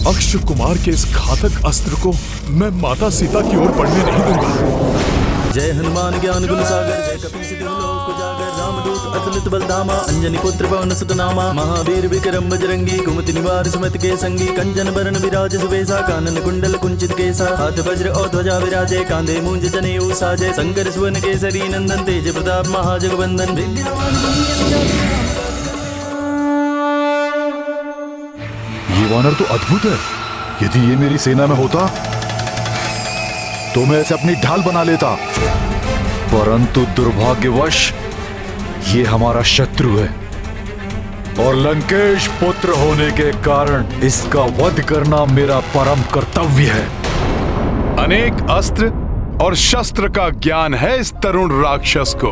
अक्ष कुमार के इस घातक अस्त्र को मैं माता सीता की ओर बढ़ने नहीं दूंगा। जय हनुमान ज्ञान गुण सागर, जय कपी सिद्धि लोक उजागर, रामदूत अतुलित बलधामा, अंजनी पुत्र पवन सुत नामा, महावीर विक्रम बजरंगी, कुमति निवार सुमति के संगी, कंचन बरन विराज सुबेसा, कानन कुंडल कुंचित केसा, हाथ वज्र और ध्वजा विराजे, कांधे मूंज जनेऊ साजे, शंकर सुवन केसरी नंदन, तेज प्रताप महाजगवंदन, ये वानर तो अद्भुत है। यदि ये मेरी सेना में होता तो मैं इसे अपनी ढाल बना लेता, परंतु दुर्भाग्यवश ये हमारा शत्रु है और लंकेश पुत्र होने के कारण इसका वध करना मेरा परम कर्तव्य है। अनेक अस्त्र और शस्त्र का ज्ञान है इस तरुण राक्षस को।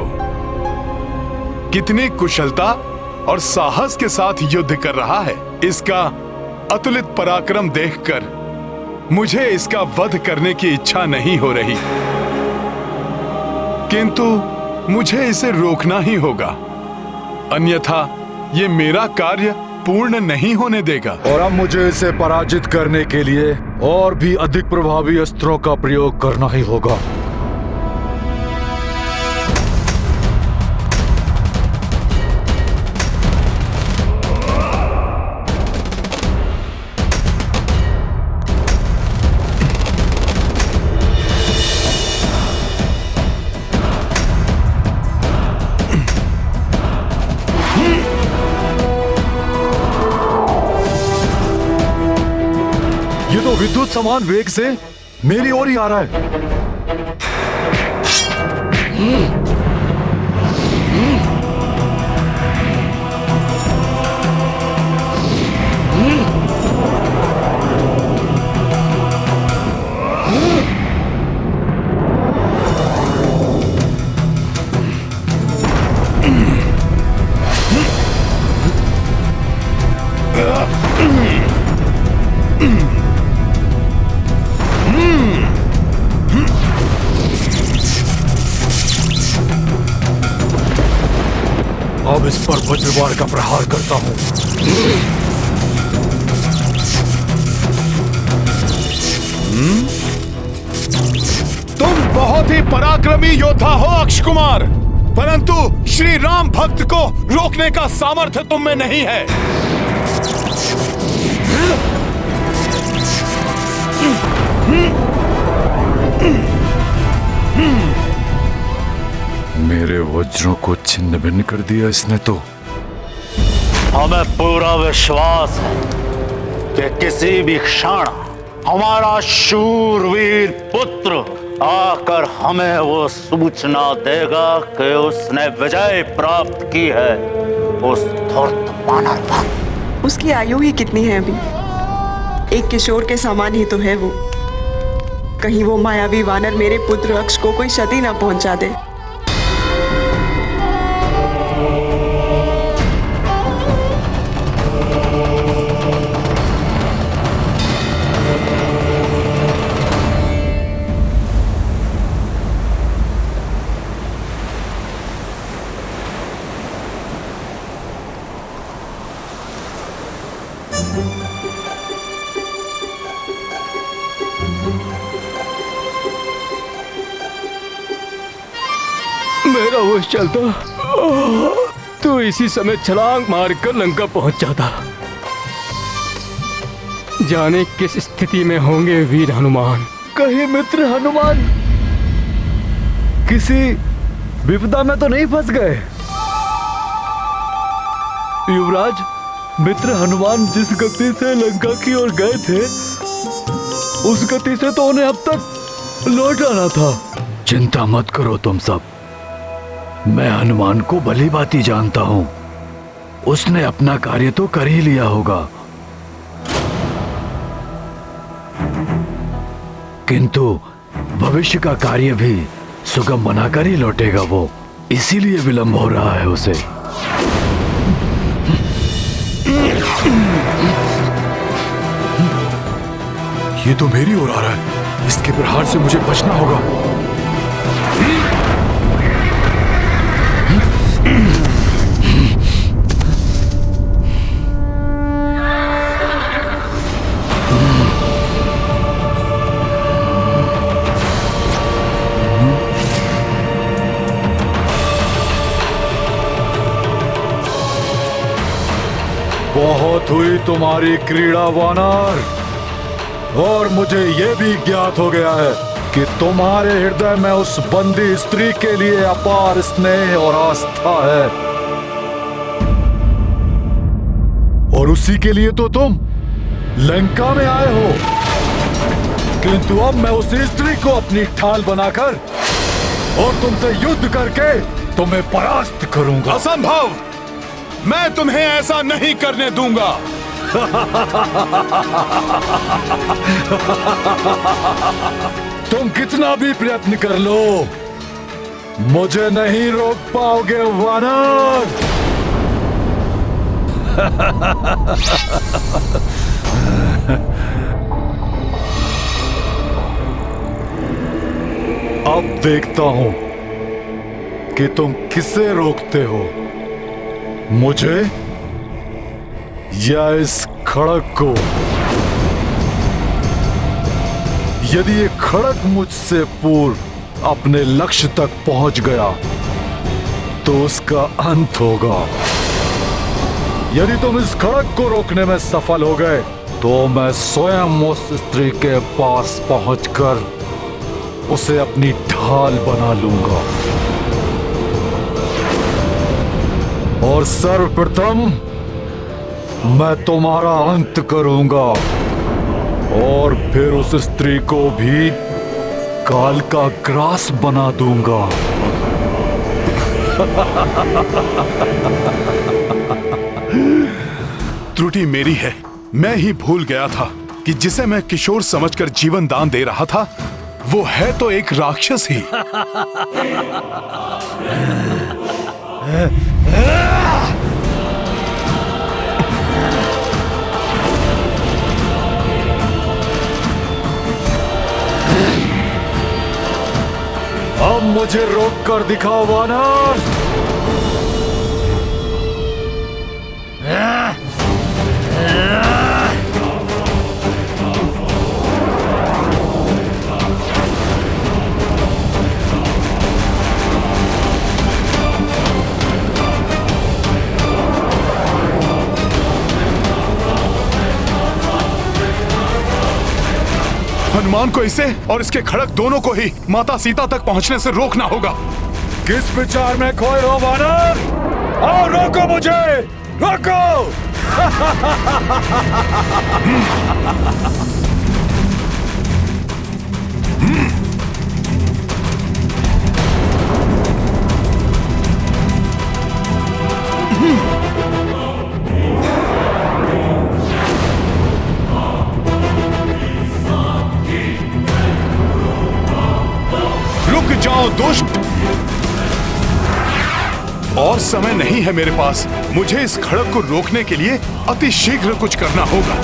कितनी कुशलता और साहस के साथ युद्ध कर रहा है। इसका अतुलित पराक्रम देखकर मुझे इसका वध करने की इच्छा नहीं हो रही, किंतु मुझे इसे रोकना ही होगा, अन्यथा ये मेरा कार्य पूर्ण नहीं होने देगा। और अब मुझे इसे पराजित करने के लिए और भी अधिक प्रभावी अस्त्रों का प्रयोग करना ही होगा। ये तो विद्युत समान वेग से मेरी ओर ही आ रहा है। अब इस पर वज्रवार का प्रहार करता हूं। तुम बहुत ही पराक्रमी योद्धा हो अक्ष कुमार, परंतु श्री राम भक्त को रोकने का सामर्थ्य तुम में नहीं है। मेरे वज्रों को छिन्न भिन्न कर दिया इसने तो। हमें पूरा विश्वास है कि किसी भी क्षण हमारा शूरवीर पुत्र आकर हमें वो सूचना देगा कि उसने विजय प्राप्त की है उस धूर्त वानर पर। उसकी आयु ही कितनी है अभी? एक किशोर के समान ही तो है वो। कहीं वो मायावी वानर मेरे पुत्र अक्ष को कोई क्षति ना पहुंचा दे। मेरा होश चलता तो इसी समय छलांग मारकर लंका पहुंच जाता। जाने किस स्थिति में होंगे वीर हनुमान। कहीं मित्र हनुमान किसी विपदा में तो नहीं फंस गए? युवराज, मित्र हनुमान जिस गति से लंका की ओर गए थे उस गति से तो उन्हें अब तक लौट आना था। चिंता मत करो तुम सब, मैं हनुमान को भली भांति जानता हूं। उसने अपना कार्य तो कर ही लिया होगा, किंतु भविष्य का कार्य भी सुगम बनाकर ही लौटेगा वो, इसीलिए विलंब हो रहा है उसे। ये तो मेरी ओर आ रहा है, इसके प्रहार से मुझे बचना होगा। समाप्त हुई तुम्हारी क्रीड़ा वानर। और मुझे यह भी ज्ञात हो गया है कि तुम्हारे हृदय में उस बंदी स्त्री के लिए अपार स्नेह और आस्था है, और उसी के लिए तो तुम लंका में आए हो। किंतु अब मैं उस स्त्री को अपनी ढाल बनाकर और तुमसे युद्ध करके तुम्हें परास्त करूंगा। असंभव! मैं तुम्हें ऐसा नहीं करने दूंगा। तुम कितना भी प्रयत्न कर लो, मुझे नहीं रोक पाओगे वानर। अब देखता हूं कि तुम किसे रोकते हो, मुझे या इस खड़क को। यदि ये खड़क मुझसे पूर्व अपने लक्ष्य तक पहुंच गया तो उसका अंत होगा। यदि तुम इस खड़क को रोकने में सफल हो गए तो मैं स्वयं उस स्त्री के पास पहुंचकर उसे अपनी ढाल बना लूंगा, और सर्वप्रथम मैं तुम्हारा अंत करूंगा, और फिर उस स्त्री को भी काल का ग्रास बना दूंगा। त्रुटि मेरी है। मैं ही भूल गया था कि जिसे मैं किशोर समझकर जीवन दान दे रहा था वो है तो एक राक्षस ही। अब मुझे रोक कर दिखाओ वानर। हनुमान को इसे और इसके खड़क दोनों को ही माता सीता तक पहुंचने से रोकना होगा। किस विचार में खोए हो वानर? आओ रोको मुझे, रोको। रुक जाओ दुष्ट! और समय नहीं है मेरे पास। मुझे इस खड़क को रोकने के लिए अति शीघ्र कुछ करना होगा।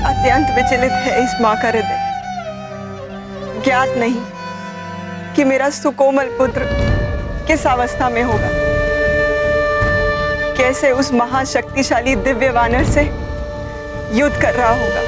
अत्यंत विचलित है इस मां का हृदय। ज्ञात नहीं कि मेरा सुकोमल पुत्र किस अवस्था में होगा, कैसे उस महाशक्तिशाली दिव्य वानर से युद्ध कर रहा होगा।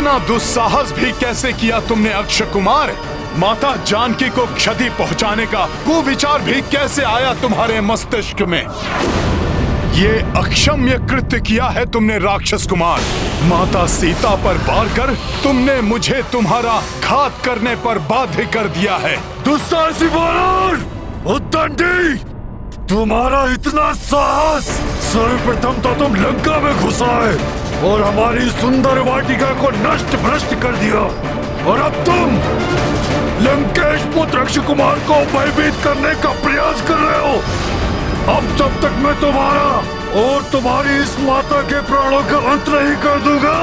इतना दुस्साहस भी कैसे किया तुमने अक्षय कुमार? माता जानकी को क्षति पहुंचाने का वो विचार भी कैसे आया तुम्हारे मस्तिष्क में? ये अक्षम्य कृत्य किया है तुमने राक्षस कुमार। माता सीता पर वार कर तुमने मुझे तुम्हारा घात करने पर बाध्य कर दिया है। दुस्साहसी वानर, उद्दंडी, तुम्हारा इतना साहस! सर्वप्रथम तो तुम लंका में घुसा है और हमारी सुंदर वाटिका को नष्ट भ्रष्ट कर दिया, और अब तुम लंकेश पुत्र अक्षय कुमार को भयभीत करने का प्रयास कर रहे हो। अब जब तक मैं तुम्हारा और तुम्हारी इस माता के प्राणों का अंत नहीं कर दूंगा,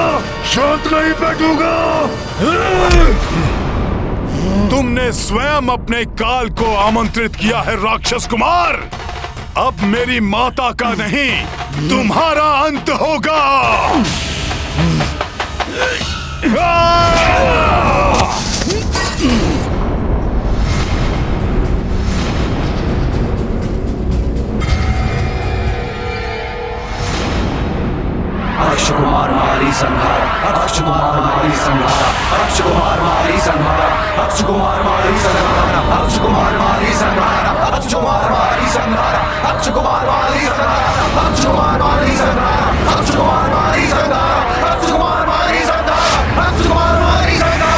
शांत नहीं बैठूंगा। तुमने स्वयं अपने काल को आमंत्रित किया है राक्षस कुमार। अब मेरी माता का नहीं, तुम्हारा अंत होगा। अक्षय कुमार मारी संहार, अक्षय कुमार मारी संहार, अक्षय कुमार मारी संहार, अक्षय कुमार मारी संहार, अक्षय कुमार मारी संहार, अक्षय कुमार मारी संहार, अक्षय कुमार मारी संहार, अक्षय कुमार मारी संहार, अक्षय कुमार मारी संहार, अक्षय कुमार मारी संहार, अक्षय कुमार मारी संहार।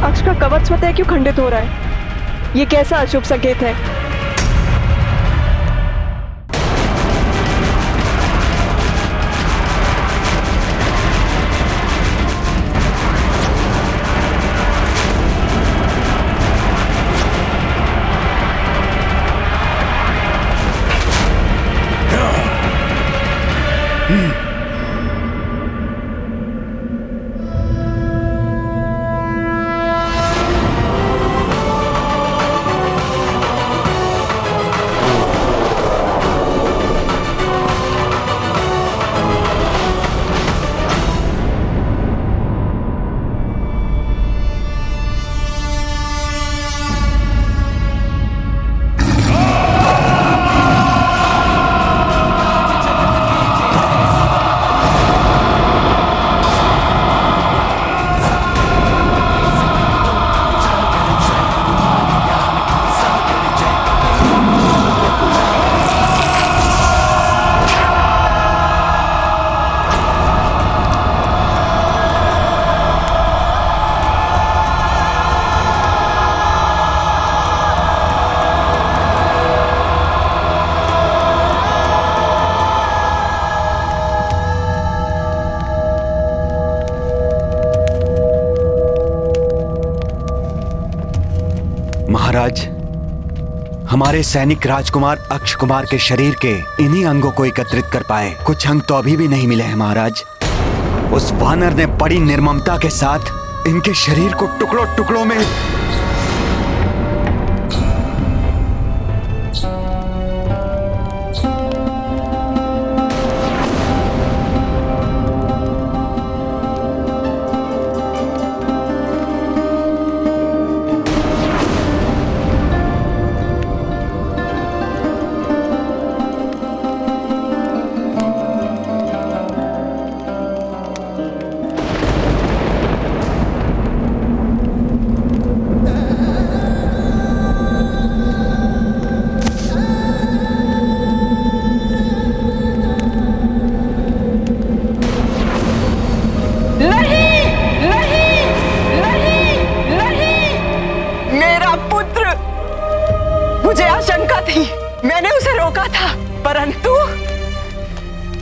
अक्ष का कवच स्वतः क्यों खंडित हो रहा है? ये कैसा अशुभ संकेत है? महाराज, हमारे सैनिक राजकुमार अक्षय कुमार के शरीर के इन्हीं अंगों को एकत्रित कर पाए। कुछ अंग तो अभी भी नहीं मिले हैं महाराज। उस वानर ने बड़ी निर्ममता के साथ इनके शरीर को टुकड़ों टुकड़ों में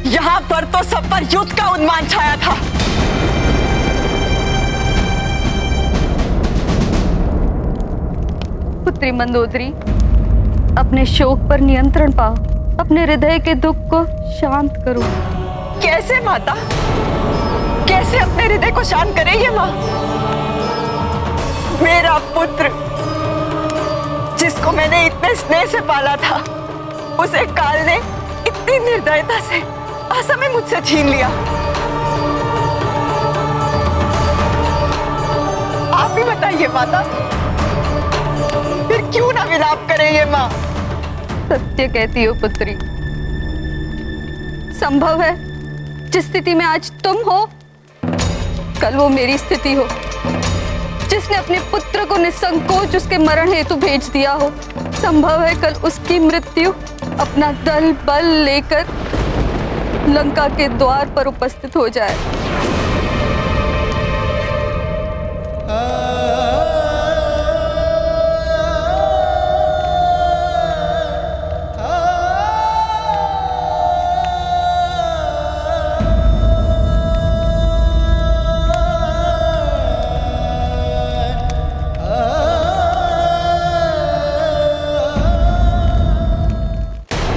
यहाँ पर तो सब पर युद्ध का उन्माद छाया था। पुत्री मंदोदरी, अपने शोक पर नियंत्रण पाओ, अपने हृदय के दुख को शांत करो। कैसे माता, कैसे अपने हृदय को शांत करे ये माँ? मेरा पुत्र जिसको मैंने इतने स्नेह से पाला था, उसे काल ने इतनी निर्दयता से असमय मुझसे छीन लिया। आप ही बताइए माता, फिर क्यों ना विलाप करे ये माँ? सत्य कहती हो पुत्री। संभव है जिस स्थिति में आज तुम हो, कल वो मेरी स्थिति हो। जिसने अपने पुत्र को निसंकोच उसके मरण हेतु भेज दिया हो, संभव है कल उसकी मृत्यु अपना दल बल लेकर लंका के द्वार पर उपस्थित हो जाए।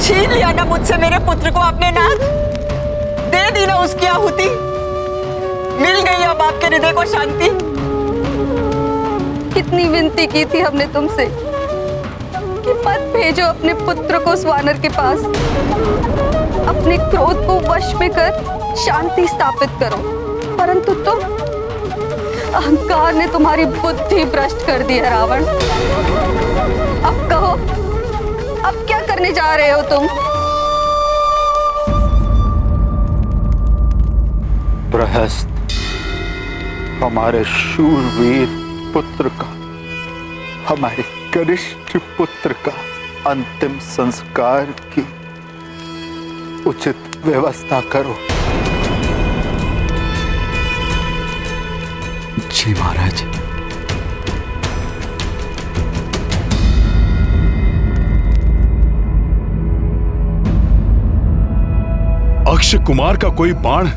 छीन लिया ना मुझसे मेरे पुत्र को आपने नाथ, दे दी ना उसकी आहुति, मिल गई अब आपके हृदय को शांति। कितनी विनती की थी हमने तुमसे कि मत भेजो अपने पुत्र को उस वानर के पास, अपने क्रोध को वश में कर शांति स्थापित करो, परंतु तुम, अहंकार ने तुम्हारी बुद्धि भ्रष्ट कर दी है रावण। अब कहो, अब क्या करने जा रहे हो तुम? प्रहस्त हमारे शूरवीर पुत्र का, हमारे कनिष्ठ पुत्र का अंतिम संस्कार की उचित व्यवस्था करो। जी महाराज। अक्षय कुमार का कोई बाण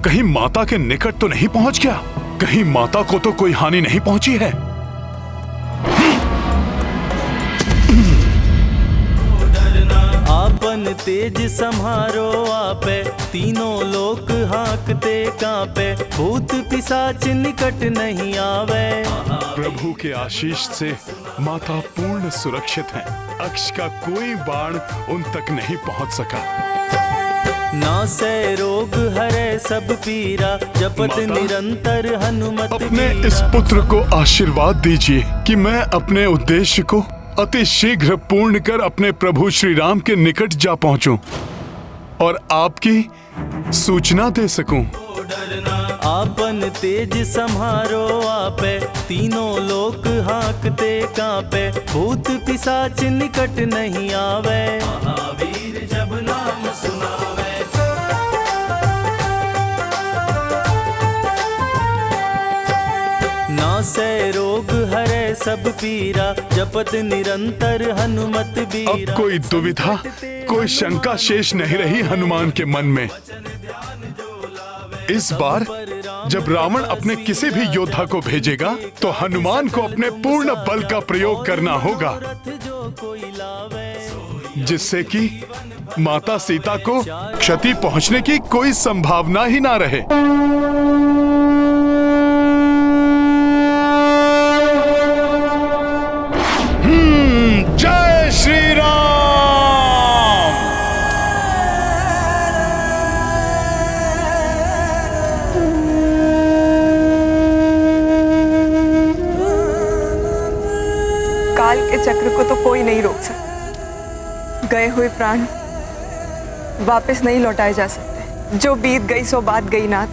कहीं माता के निकट तो नहीं पहुंच गया? कहीं माता को तो कोई हानि नहीं पहुंची है? आपन तेज सम्हारो आपे, तीनों लोक हांकते कांपे, भूत पिशाच निकट नहीं आवे। प्रभु के आशीष से माता पूर्ण सुरक्षित है। अक्ष का कोई बाण उन तक नहीं पहुंच सका। नासै रोग हरे सब पीरा, जपत निरंतर हनुमत अपने बीरा। इस पुत्र को आशीर्वाद दीजिए कि मैं अपने उद्देश्य को अति शीघ्र पूर्ण कर अपने प्रभु श्री राम के निकट जा पहुंचूं और आपकी सूचना दे सकूं। आपन तेज सम्हारो आपे, तीनों लोक हांकते कांपे, भूत पिशाच निकट नहीं आवे। महावीर जब नाम सुनावे, नासै रोग हरे सब पीरा, जपत निरंतर हनुमत बीरा। अब कोई दुविधा, कोई शंका शेष नहीं रही हनुमान के मन में। इस बार जब रावण अपने किसी भी योद्धा को भेजेगा तो हनुमान को अपने पूर्ण बल का प्रयोग करना होगा, जिससे कि माता सीता को क्षति पहुंचने की कोई संभावना ही ना रहे। जय श्री राम। काल के चक्र को तो कोई नहीं रोक सकता। गए हुए प्राण वापस नहीं लौटाए जा सकते। जो बीत गई सो बात गई नाथ,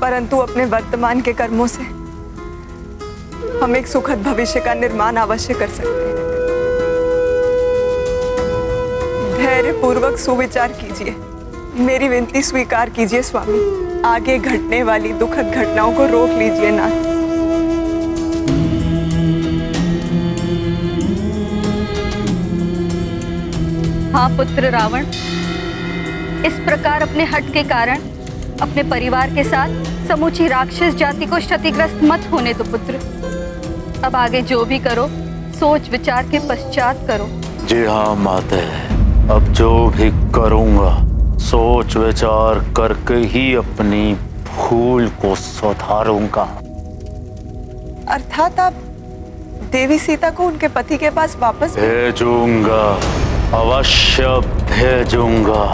परंतु अपने वर्तमान के कर्मों से हम एक सुखद भविष्य का निर्माण अवश्य कर सकते हैं। धैर्य पूर्वक सुविचार कीजिए, मेरी विनती स्वीकार कीजिए स्वामी। आगे घटने वाली दुखद घटनाओं को रोक लीजिए नाथ। हाँ पुत्र रावण, इस प्रकार अपने हट के कारण अपने परिवार के साथ समूची राक्षस जाति को क्षतिग्रस्त मत होने दो पुत्र। अब आगे जो भी करो सोच विचार के पश्चात करो। जी हाँ माते, अब जो भी करूंगा सोच विचार करके ही अपनी भूल को सुधारूंगा। अर्थात आप देवी सीता को उनके पति के पास वापस भेजूंगा, अवश्य भेजूंगा,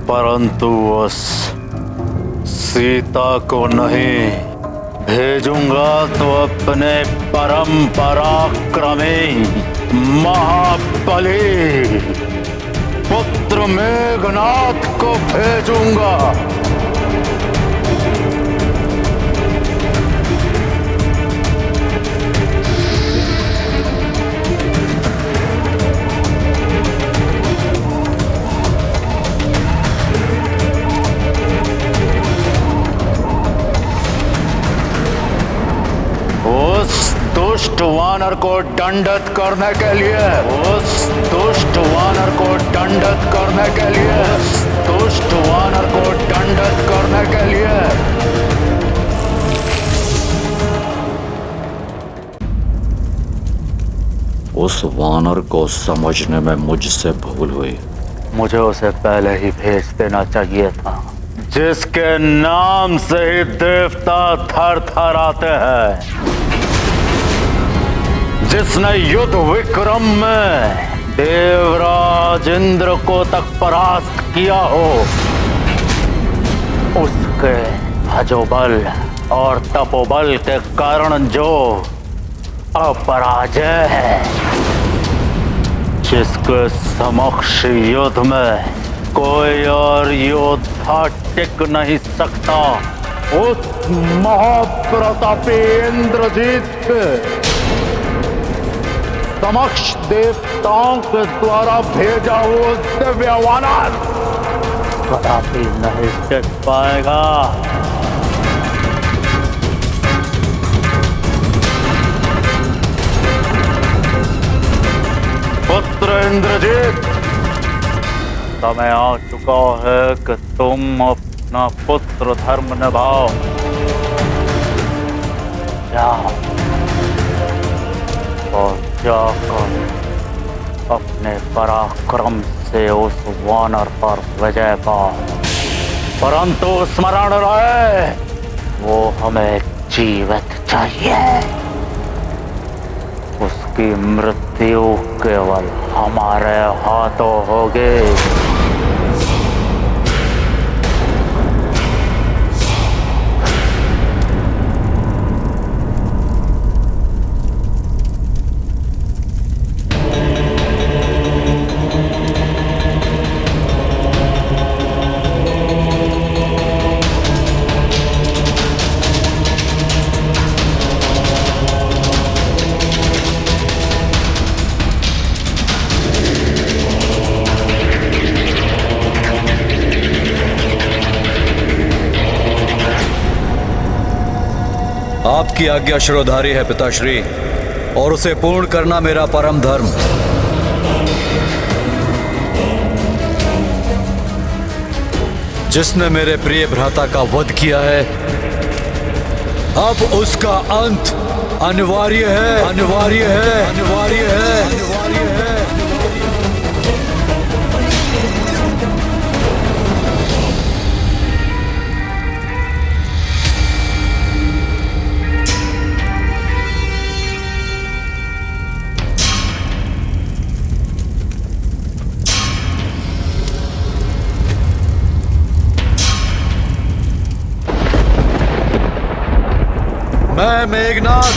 परंतु उस सीता को नहीं भेजूंगा तो अपने परम पराक्रमी महाबली पुत्र मेघनाथ को भेजूंगा। उस दुष्ट वानर को दंडित करने के लिए, उस दुष्ट वानर को दंडित करने के लिए, उस दुष्ट वानर को दंडित करने के लिए उस वानर को समझने में मुझसे भूल हुई। मुझे उसे पहले ही भेज देना चाहिए था, जिसके नाम से ही देवता थर थर आते हैं, जिसने युद्ध विक्रम में देवराज इंद्र को तक परास्त किया हो, उसके भजोबल और तपोबल के कारण जो अपराजय है, जिसके समक्ष युद्ध में कोई और योद्धा टिक नहीं सकता, उस महाप्रतापी इंद्रजीत के समक्ष देवताओं के द्वारा भेजा हुआ दिव्य वानर कदापि नहीं टिक पाएगा। पुत्र इंद्रजीत, समय आ चुका है कि तुम अपना पुत्र धर्म निभाओ। जाओ और जाकर अपने पराक्रम से उस वानर पर विजय पाओ, परंतु स्मरण रहे वो हमें जीवित चाहिए। उसकी मृत्यु केवल हमारे हाथों होगी। आपकी आज्ञा शिरोधारी है पिताश्री, और उसे पूर्ण करना मेरा परम धर्म। जिसने मेरे प्रिय भ्राता का वध किया है, अब उसका अंत अनिवार्य है, अनिवार्य है, अनिवार्य है, अनिवार्य है। मैं मेघनाथ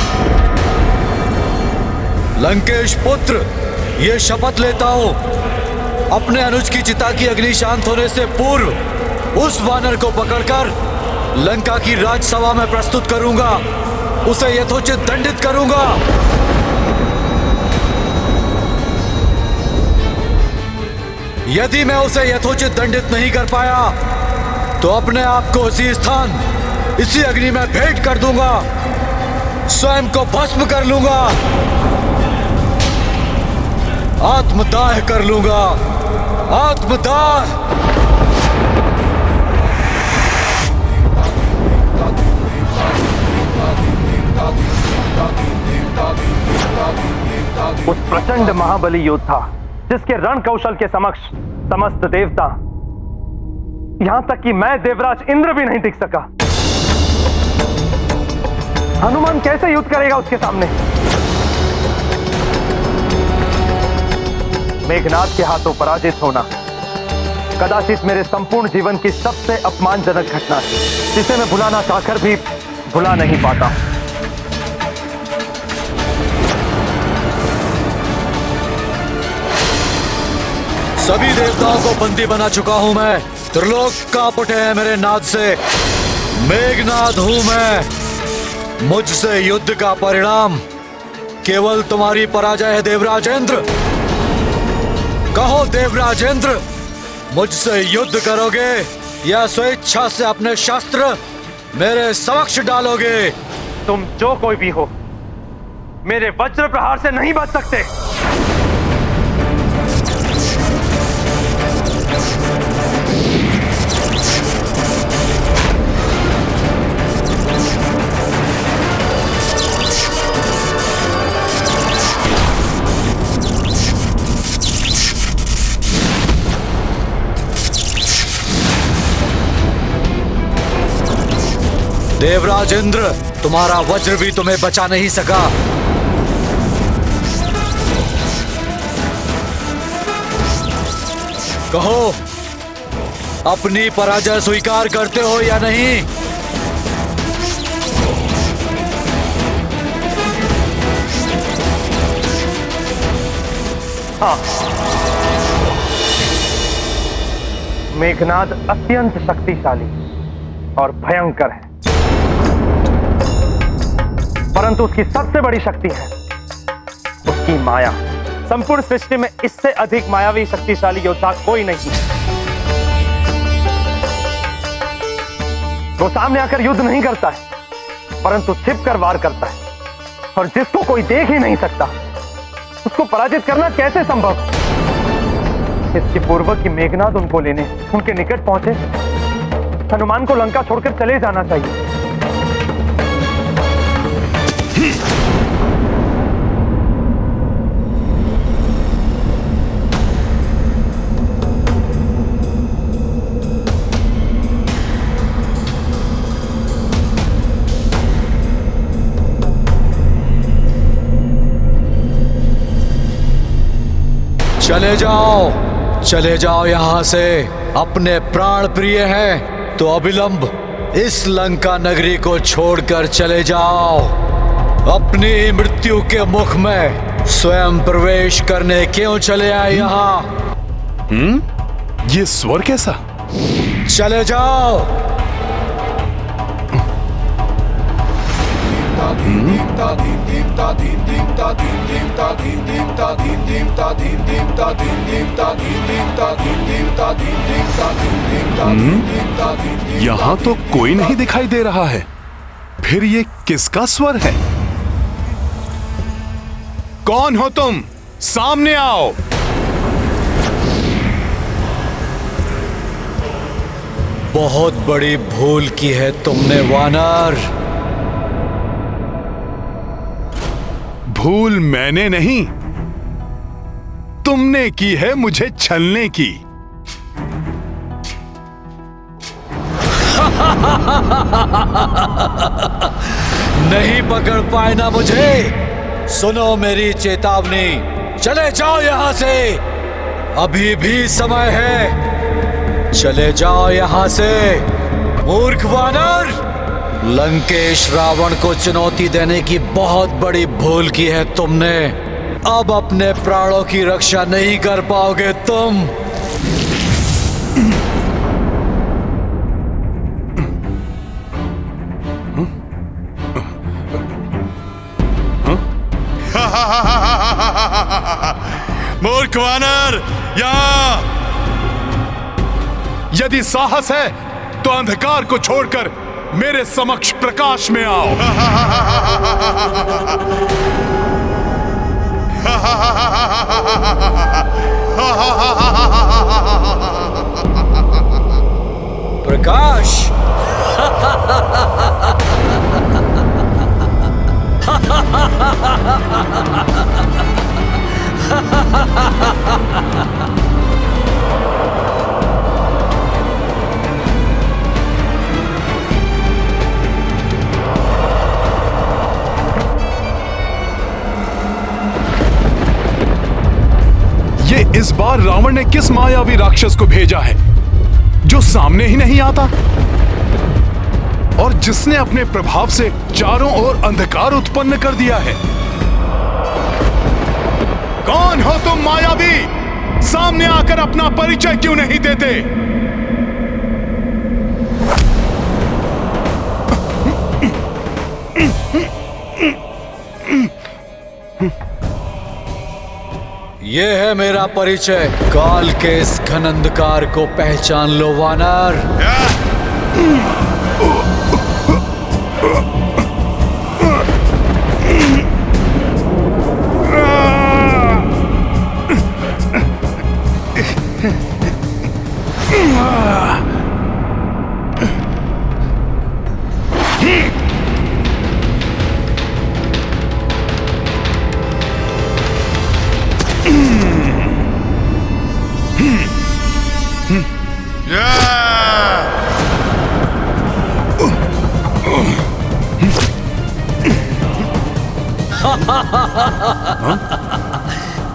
लंकेश पुत्र ये शपथ लेता हूं, अपने अनुज की चिता की अग्नि शांत होने से पूर्व उस वानर को पकड़कर लंका की राजसभा में प्रस्तुत करूंगा, उसे यथोचित दंडित करूंगा। यदि मैं उसे यथोचित दंडित नहीं कर पाया तो अपने आप को इसी स्थान, इसी अग्नि में भेंट कर दूंगा, स्वयं को भस्म कर लूंगा, आत्मदाह कर लूंगा। आत्मदाह। उस प्रचंड महाबली योद्धा जिसके रण कौशल के समक्ष समस्त देवता, यहां तक कि मैं देवराज इंद्र भी नहीं टिक सका। हनुमान कैसे युद्ध करेगा उसके सामने? मेघनाद के हाथों पराजित होना कदाचित मेरे संपूर्ण जीवन की सबसे अपमानजनक घटना है, जिसे मैं भुलाना चाहकर भी भुला नहीं पाता। सभी देवताओं को बंदी बना चुका हूं मैं। त्रिलोक कांप उठे हैं मेरे नाद से। मेघनाद हूं मैं। मुझसे युद्ध का परिणाम केवल तुम्हारी पराजय है देवराजेंद्र। कहो देवराजेंद्र, मुझसे युद्ध करोगे या स्वेच्छा से अपने शस्त्र मेरे समक्ष डालोगे? तुम जो कोई भी हो, मेरे वज्र प्रहार से नहीं बच सकते। देवराज इंद्र, तुम्हारा वज्र भी तुम्हें बचा नहीं सका। कहो, अपनी पराजय स्वीकार करते हो या नहीं? हाँ, मेघनाद अत्यंत शक्तिशाली और भयंकर है, परंतु उसकी सबसे बड़ी शक्ति है उसकी माया। संपूर्ण सृष्टि में इससे अधिक मायावी शक्तिशाली योद्धा कोई नहीं है। वो सामने आकर युद्ध नहीं करता है, परंतु छिपकर वार करता है, और जिसको कोई देख ही नहीं सकता उसको पराजित करना कैसे संभव? इसके पूर्व कि मेघनाद उनको लेने उनके निकट पहुंचे, हनुमान को लंका छोड़कर चले जाना चाहिए। चले जाओ यहां से। अपने प्राण प्रिय हैं तो अविलंब इस लंका नगरी को छोड़कर चले जाओ। अपनी मृत्यु के मुख में स्वयं प्रवेश करने क्यों चले आए यहाँ? ये स्वर कैसा? चले जाओ। यहाँ तो कोई नहीं दिखाई दे रहा है, फिर ये किसका स्वर है? कौन हो तुम? सामने आओ। बहुत बड़ी भूल की है तुमने वानर। भूल मैंने नहीं, तुमने की है मुझे छलने की। नहीं पकड़ पाए ना मुझे। सुनो मेरी चेतावनी, चले जाओ यहां से, अभी भी समय है। चले जाओ यहां से मूर्ख वानर। लंकेश रावण को चुनौती देने की बहुत बड़ी भूल की है तुमने। अब अपने प्राणों की रक्षा नहीं कर पाओगे तुम। मूर्ख वानर, यहाँ! यदि साहस है तो अंधकार को छोड़कर मेरे समक्ष प्रकाश में आओ। प्रकाश। ये इस बार रावण ने किस मायावी राक्षस को भेजा है जो सामने ही नहीं आता और जिसने अपने प्रभाव से चारों ओर अंधकार उत्पन्न कर दिया है? कौन हो तुम मायावी? सामने आकर अपना परिचय क्यों नहीं देते? ये है मेरा परिचय। काल के इस घन अंधकार को पहचान लो वानर।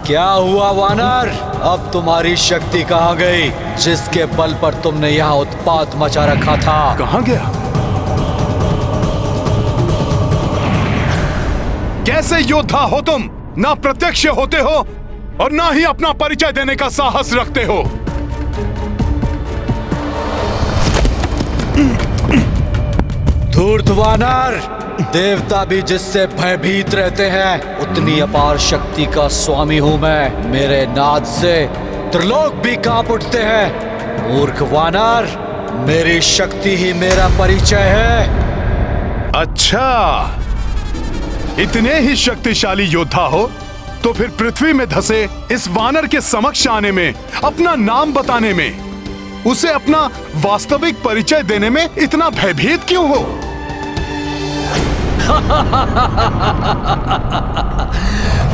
क्या हुआ वानर? अब तुम्हारी शक्ति कहाँ गई जिसके बल पर तुमने यहाँ उत्पात मचा रखा था? कहाँ गया? कैसे योद्धा हो तुम? ना प्रत्यक्ष होते हो और ना ही अपना परिचय देने का साहस रखते हो। धूर्त वानर, देवता भी जिससे भयभीत रहते हैं उतनी अपार शक्ति का स्वामी हूं मैं। मेरे नाद से त्रिलोक भी कांप उठते हैं। मूर्ख वानर, मेरी शक्ति ही मेरा परिचय है। अच्छा, इतने ही शक्तिशाली योद्धा हो तो फिर पृथ्वी में धसे इस वानर के समक्ष आने में, अपना नाम बताने में, उसे अपना वास्तविक परिचय देने में इतना भयभीत क्यों हो?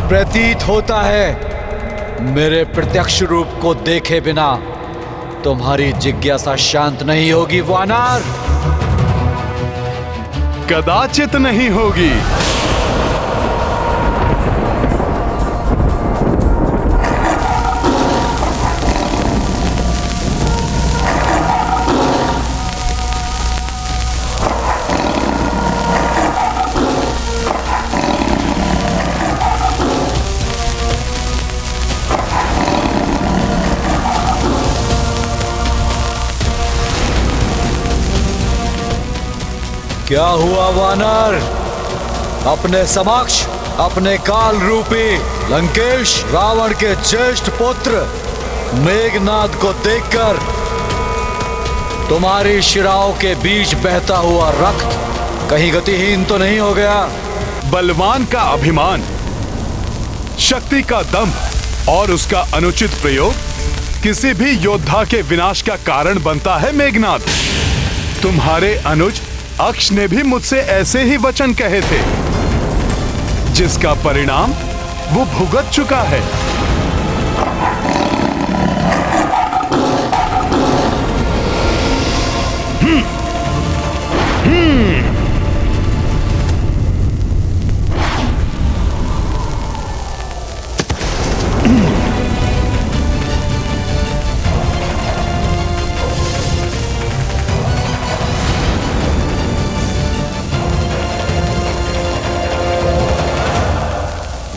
प्रतीत होता है मेरे प्रत्यक्ष रूप को देखे बिना तुम्हारी जिज्ञासा शांत नहीं होगी वानर। कदाचित नहीं होगी। क्या हुआ वानर? अपने समक्ष अपने काल रूपी लंकेश रावण के ज्येष्ठ पुत्र मेघनाद को देखकर तुम्हारी शिराओं के बीच बहता हुआ रक्त कहीं गतिहीन तो नहीं हो गया? बलवान का अभिमान, शक्ति का दंभ और उसका अनुचित प्रयोग किसी भी योद्धा के विनाश का कारण बनता है मेघनाद। तुम्हारे अनुज अक्ष ने भी मुझसे ऐसे ही वचन कहे थे, जिसका परिणाम वो भुगत चुका है।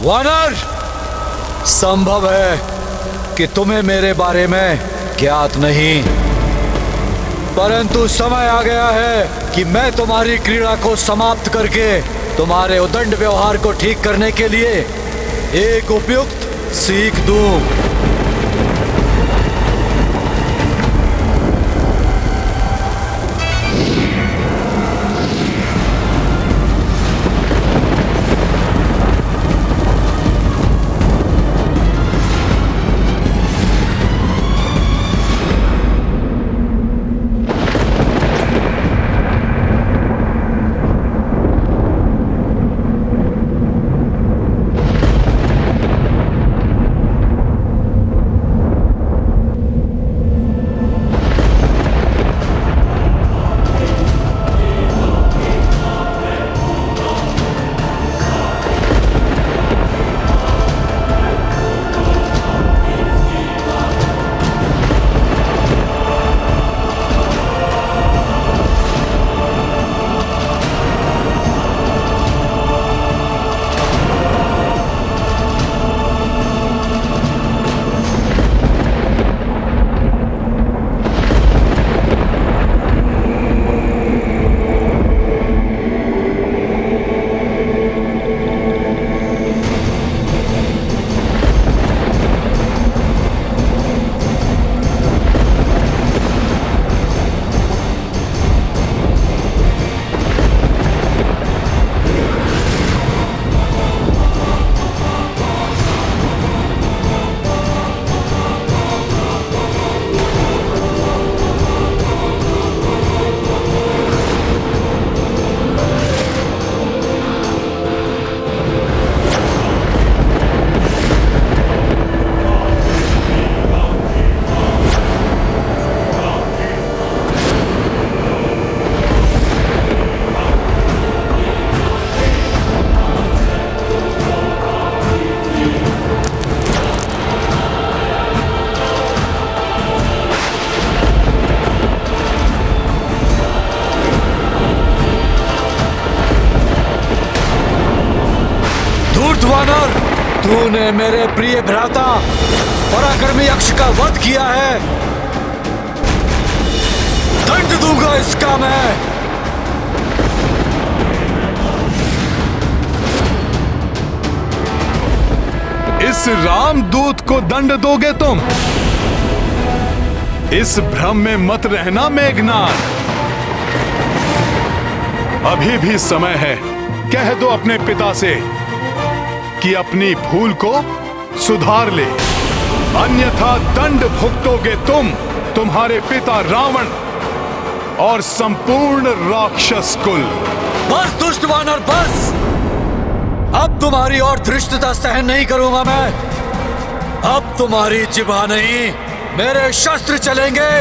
वानर, संभव है कि तुम्हें मेरे बारे में ज्ञात नहीं, परंतु समय आ गया है कि मैं तुम्हारी क्रीड़ा को समाप्त करके तुम्हारे उदंड व्यवहार को ठीक करने के लिए एक उपयुक्त सीख दूं। धूर्त वानर, तूने मेरे प्रिय भ्राता पराक्रमी यक्ष का वध किया है। दंड दूंगा इसका मैं। इस रामदूत को दंड दोगे तुम? इस भ्रम में मत रहना मेघनाथ। अभी भी समय है। कह दो अपने पिता से कि अपनी भूल को सुधार ले, अन्यथा दंड भुगतोगे तुम, तुम्हारे पिता रावण और संपूर्ण राक्षस कुल। बस दुष्ट वानर बस। अब तुम्हारी और धृष्टता सहन नहीं करूंगा मैं। अब तुम्हारी जिभा नहीं, मेरे शस्त्र चलेंगे।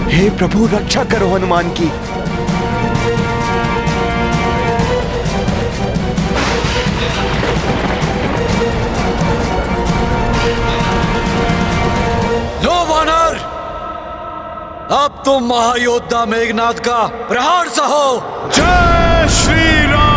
हे प्रभु, रक्षा करो हनुमान की। लो वानर, अब तुम महायोद्धा मेघनाथ का प्रहार सहो। जय श्री राम।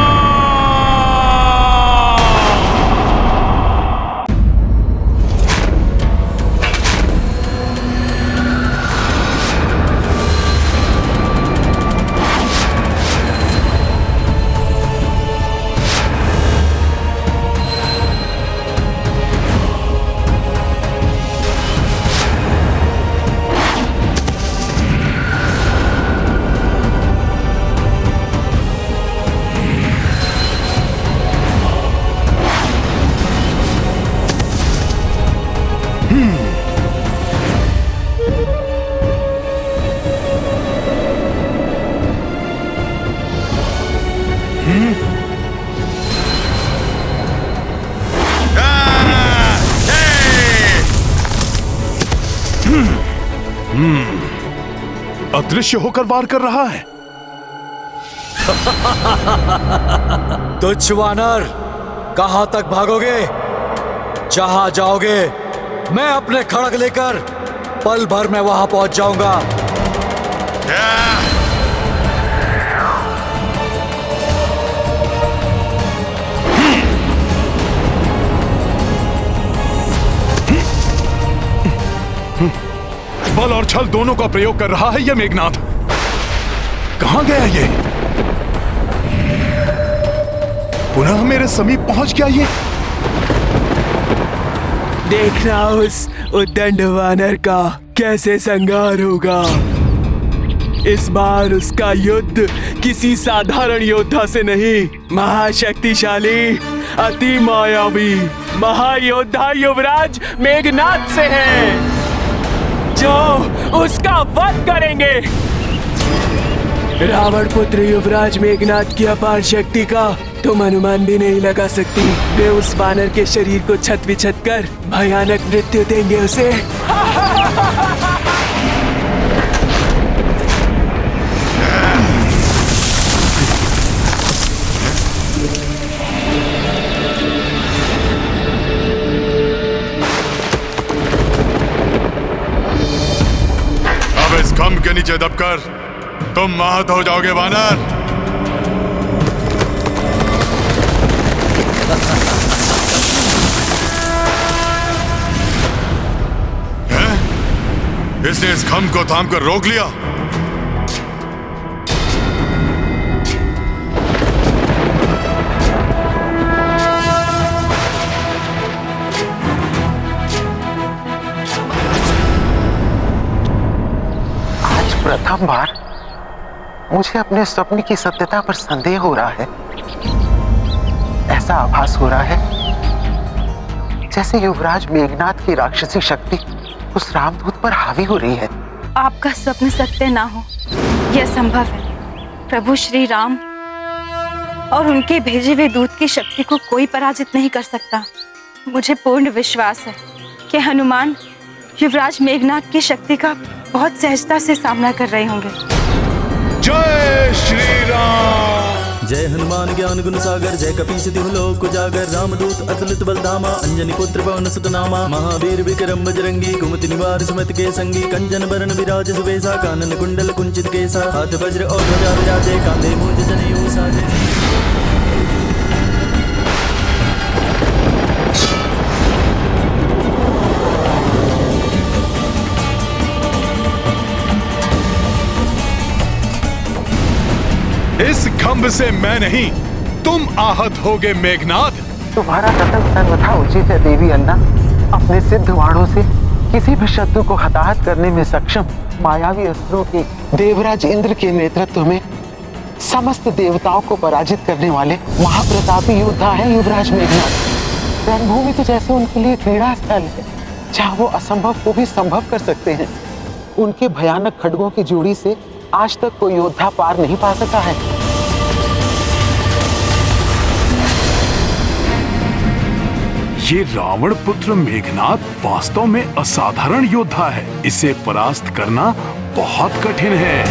अदृश्य होकर वार कर रहा है। तुच्छ वानर, कहां तक भागोगे? जहां जाओगे मैं अपने खड़ग लेकर पल भर में वहां पहुंच जाऊंगा। बल और छल दोनों का प्रयोग कर रहा है यह मेघनाथ। कहां गया ये? पुनः मेरे समीप पहुंच गया ये। देखना उस उद्दंड वानर का कैसे संहार होगा। इस बार उसका युद्ध किसी साधारण योद्धा से नहीं, महाशक्तिशाली, अति मायावी महायोद्धा युवराज मेघनाथ से है, जो उसका वध करेंगे। रावण पुत्र युवराज मेघनाथ की अपार शक्ति का तुम अनुमान भी नहीं लगा सकती। वे उस वानर के शरीर को छत विछत कर भयानक मृत्यु देंगे उसे। अब इस खम्भ के नीचे दबकर तुम महत हो जाओगे वानर। इसने इस खम्भ को थाम कर रोक लिया। आज प्रथम बार मुझे अपने स्वप्न की सत्यता पर संदेह हो रहा है। ऐसा आभास हो रहा है जैसे युवराज मेघनाथ की राक्षसी शक्ति उस रामदूत पर हावी हो रही है। आपका स्वप्न सत्य ना हो यह संभव है। प्रभु श्री राम और उनके भेजे हुए दूत की शक्ति को कोई पराजित नहीं कर सकता। मुझे पूर्ण विश्वास है कि हनुमान युवराज मेघनाथ की शक्ति का बहुत सहजता से सामना कर रहे होंगे। जय श्री राम। जय हनुमान ज्ञान गुण सागर, जय कपीस तिहु लोक उजागर, रामदूत अतुलित बलधामा, अंजनी पुत्र पवन सुत नामा, महावीर विक्रम बजरंगी, कुमति निवार सुमति के संगी, कंचन बरन विराज सुबेसा, कानन कुंडल कुंचित केसा, हाथ वज्र और ध्वजा विराजे, कांधे मूंज जनेऊ साजे। इस खंभ से मैं नहीं, तुम आहत होगे मेघनाद। तुम्हारा कथन सर्वथा उचित है देवी अन्ना। अपने सिद्ध बाणों से किसी भी शत्रु को हताहत करने में सक्षम मायावी अस्त्रों के देवराज इंद्र के नेतृत्व में समस्त देवताओं को पराजित करने वाले महाप्रतापी योद्धा है युवराज मेघनाद। रणभूमि तो जैसे उनके लिए क्रीड़ा स्थल है, जहाँ वो असंभव को भी संभव कर सकते हैं। उनके भयानक खड्गों की जोड़ी से आज तक कोई योद्धा पार नहीं पा सका है। ये रावण पुत्र मेघनाद वास्तव में असाधारण योद्धा है। इसे परास्त करना बहुत कठिन है।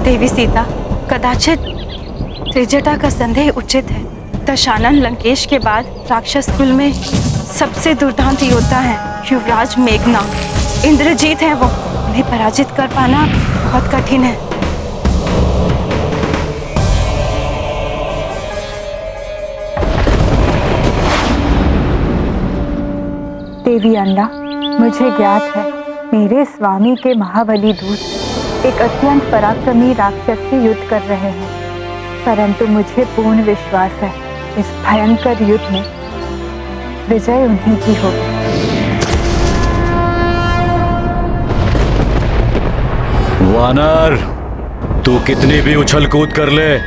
देवी सीता, कदाचित त्रिजटा का संदेह उचित है। दशानन लंकेश के बाद राक्षस कुल में सबसे दुर्दांत योद्धा है युवराज मेघनाद। इंद्रजीत है वो, उन्हें पराजित कर पाना बहुत कठिन है। देवी अन्ना, मुझे ज्ञात है मेरे स्वामी के महाबली दूत एक अत्यंत पराक्रमी राक्षस से युद्ध कर रहे हैं, परंतु मुझे पूर्ण विश्वास है इस भयंकर युद्ध में विजय उन्हीं की होगी। वानर, तू कितनी भी उछल कूद कर ले,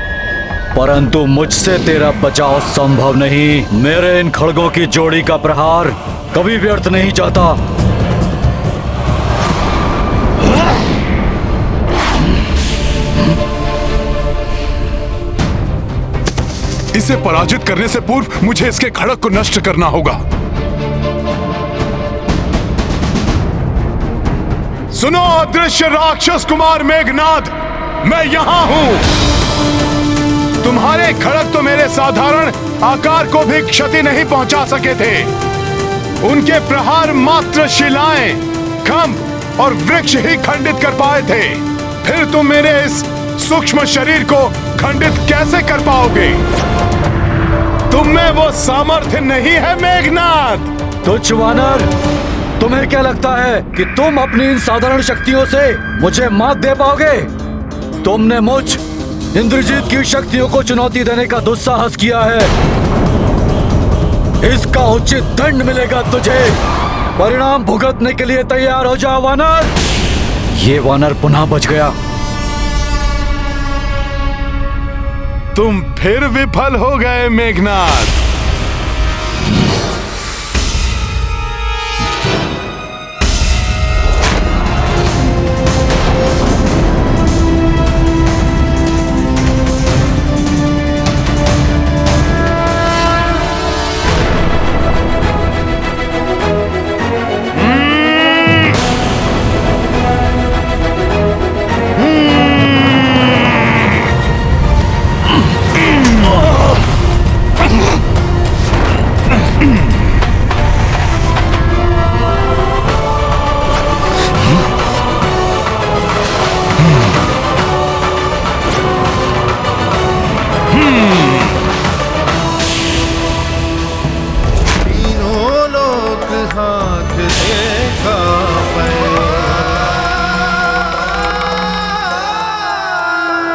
परंतु मुझसे तेरा बचाव संभव नहीं। मेरे इन खड्गों की जोड़ी का प्रहार कभी व्यर्थ नहीं जाता। इसे पराजित करने से पूर्व मुझे इसके खड़ग को नष्ट करना होगा। सुनो अदृश्य राक्षस कुमार मेघनाद, मैं यहां हूं। तुम्हारे खड़ग तो मेरे साधारण आकार को भी क्षति नहीं पहुंचा सके थे। उनके प्रहार मात्र शिलाएं, खंभ और वृक्ष ही खंडित कर पाए थे। फिर तुम मेरे इस सूक्ष्म शरीर को खंडित कैसे कर पाओगे? तुम में वो सामर्थ्य नहीं है मेघनाद। तुच्छ वानर, तुम्हें क्या लगता है कि तुम अपनी इन साधारण शक्तियों से मुझे मात दे पाओगे? तुमने मुझ इंद्रजीत की शक्तियों को चुनौती देने का दुस्साहस किया है। इसका उचित दंड मिलेगा तुझे। परिणाम भुगतने के लिए तैयार हो जा वानर। ये वानर पुनः बच गया। तुम फिर विफल हो गए मेघनाद।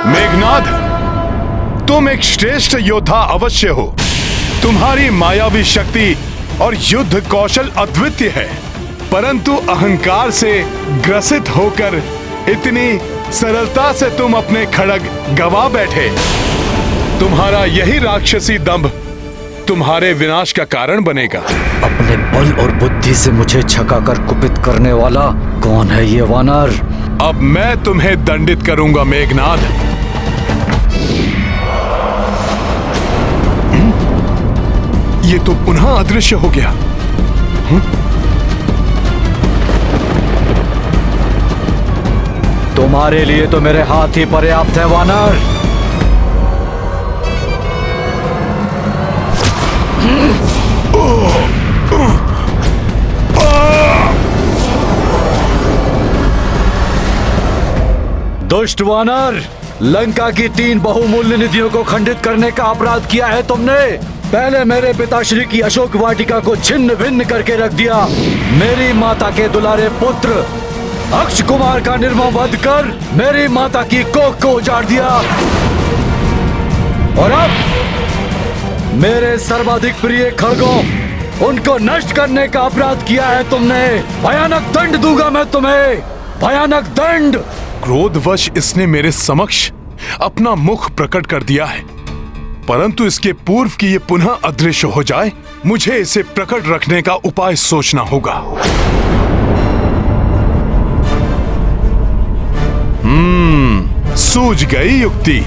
मेघनाद, तुम एक श्रेष्ठ योद्धा अवश्य हो। तुम्हारी मायावी शक्ति और युद्ध कौशल अद्वितीय है, परंतु अहंकार से ग्रसित होकर इतनी सरलता से तुम अपने खड्ग गवा बैठे। तुम्हारा यही राक्षसी दंभ तुम्हारे विनाश का कारण बनेगा। अपने बल और बुद्धि से मुझे छकाकर कुपित करने वाला कौन है ये वानर? अब मैं तुम्हें दंडित करूंगा मेघनाद। ये तो पुनः अदृश्य हो गया। तुम्हारे लिए तो मेरे हाथ ही पर्याप्त है वानर। दुष्ट वानर, लंका की 3 बहुमूल्य निधियों को खंडित करने का अपराध किया है तुमने। पहले मेरे पिताश्री की अशोक वाटिका को छिन्न भिन्न करके रख दिया, मेरी माता के दुलारे पुत्र अक्ष कुमार का निर्मम वध कर मेरी माता की कोख को उजाड़ दिया, और अब मेरे सर्वाधिक प्रिय खड़गों, उनको नष्ट करने का अपराध किया है तुमने। भयानक दंड दूंगा मैं तुम्हें, भयानक दंड। क्रोधवश इसने मेरे समक्ष अपना मुख प्रकट कर दिया है, परंतु इसके पूर्व कि ये पुनः अदृश्य हो जाए, मुझे इसे प्रकट रखने का उपाय सोचना होगा। सूझ गई युक्ति।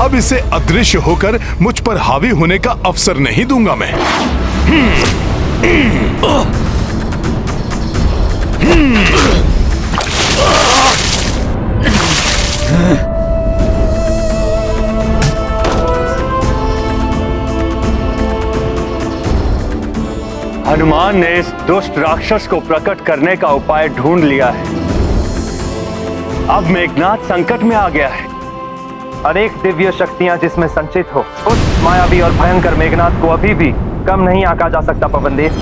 अब इसे अदृश्य होकर मुझ पर हावी होने का अवसर नहीं दूंगा मैं। हनुमान ने इस दुष्ट राक्षस को प्रकट करने का उपाय ढूंढ लिया है। अब मेघनाद संकट में आ गया है। अनेक दिव्य शक्तियां जिसमें संचित हो, उस मायावी और भयंकर मेघनाद को अभी भी कम नहीं आंका जा सकता पवनदेव।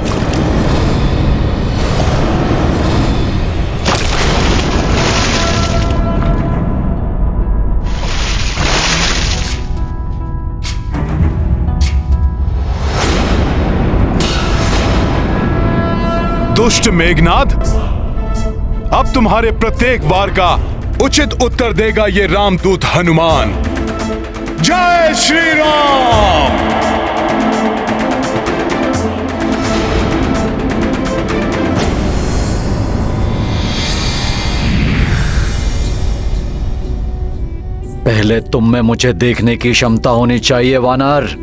दुष्ट मेघनाद, अब तुम्हारे प्रत्येक वार का उचित उत्तर देगा ये रामदूत हनुमान। जय श्री राम। पहले तुम में मुझे देखने की क्षमता होनी चाहिए वानर।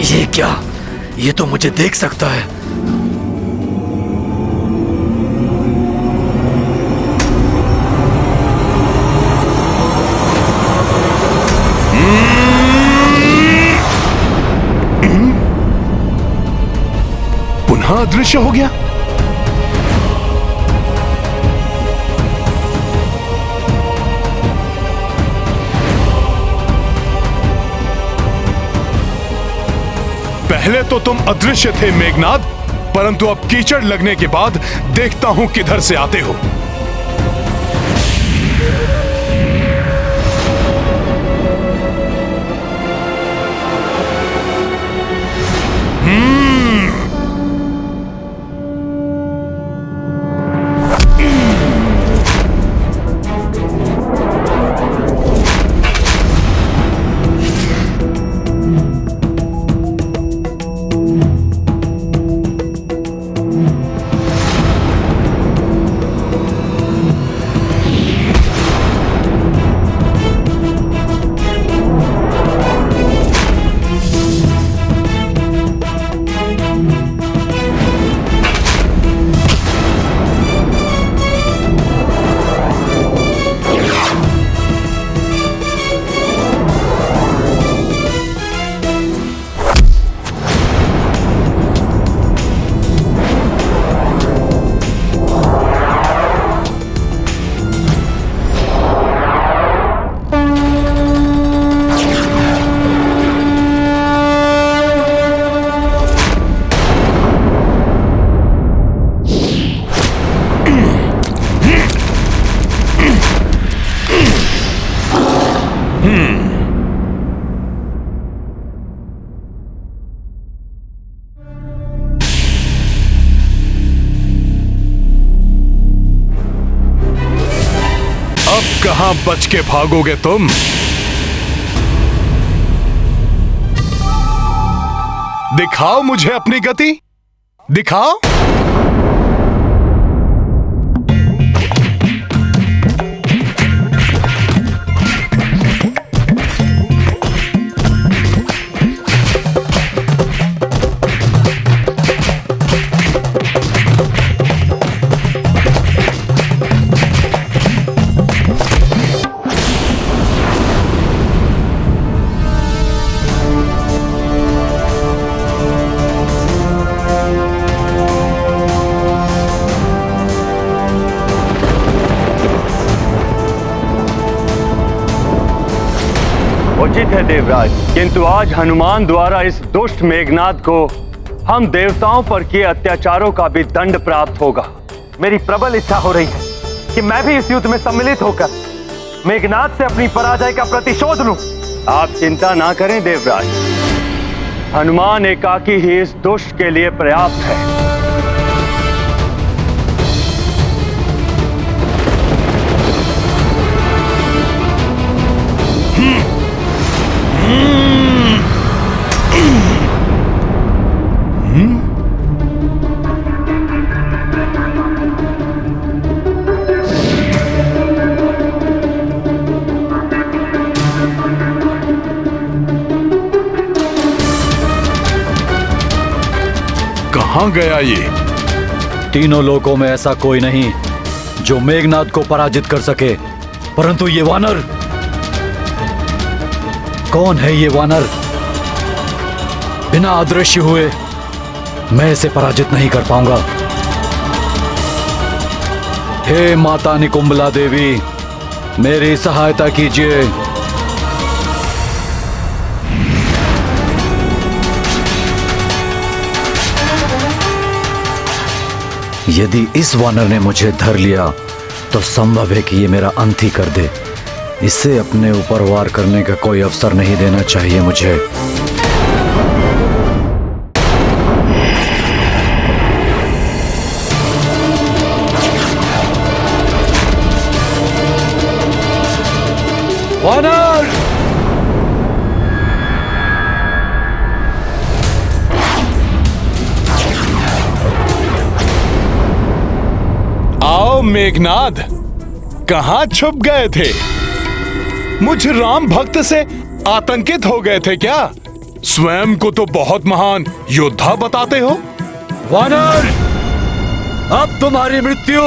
ये क्या? ये तो मुझे देख सकता है। पुनः अदृश्य हो गया। पहले तो तुम अदृश्य थे मेघनाद, परंतु अब कीचड़ लगने के बाद देखता हूं किधर से आते हो। कहां बच के भागोगे तुम? दिखाओ मुझे अपनी गति, दिखाओ। उचित है देवराज, किंतु आज हनुमान द्वारा इस दुष्ट मेघनाद को हम देवताओं पर किए अत्याचारों का भी दंड प्राप्त होगा। मेरी प्रबल इच्छा हो रही है कि मैं भी इस युद्ध में सम्मिलित होकर मेघनाद से अपनी पराजय का प्रतिशोध लूं। आप चिंता ना करें देवराज, हनुमान एकाकी ही इस दुष्ट के लिए पर्याप्त है। कहां गया ये? तीनों लोकों में ऐसा कोई नहीं जो मेघनाद को पराजित कर सके, परंतु ये वानर, कौन है ये वानर? बिना अदृश्य हुए मैं इसे पराजित नहीं कर पाऊंगा। हे माता निकुंबला देवी, मेरी सहायता कीजिए। यदि इस वानर ने मुझे धर लिया तो संभव है कि ये मेरा अंत ही कर दे। इसे अपने ऊपर वार करने का कोई अवसर नहीं देना चाहिए मुझे। वानर! आओ मेघनाद, कहां छुप गए थे? मुझ राम भक्त से आतंकित हो गए थे क्या? स्वयं को तो बहुत महान योद्धा बताते हो। वानर, अब तुम्हारी मृत्यु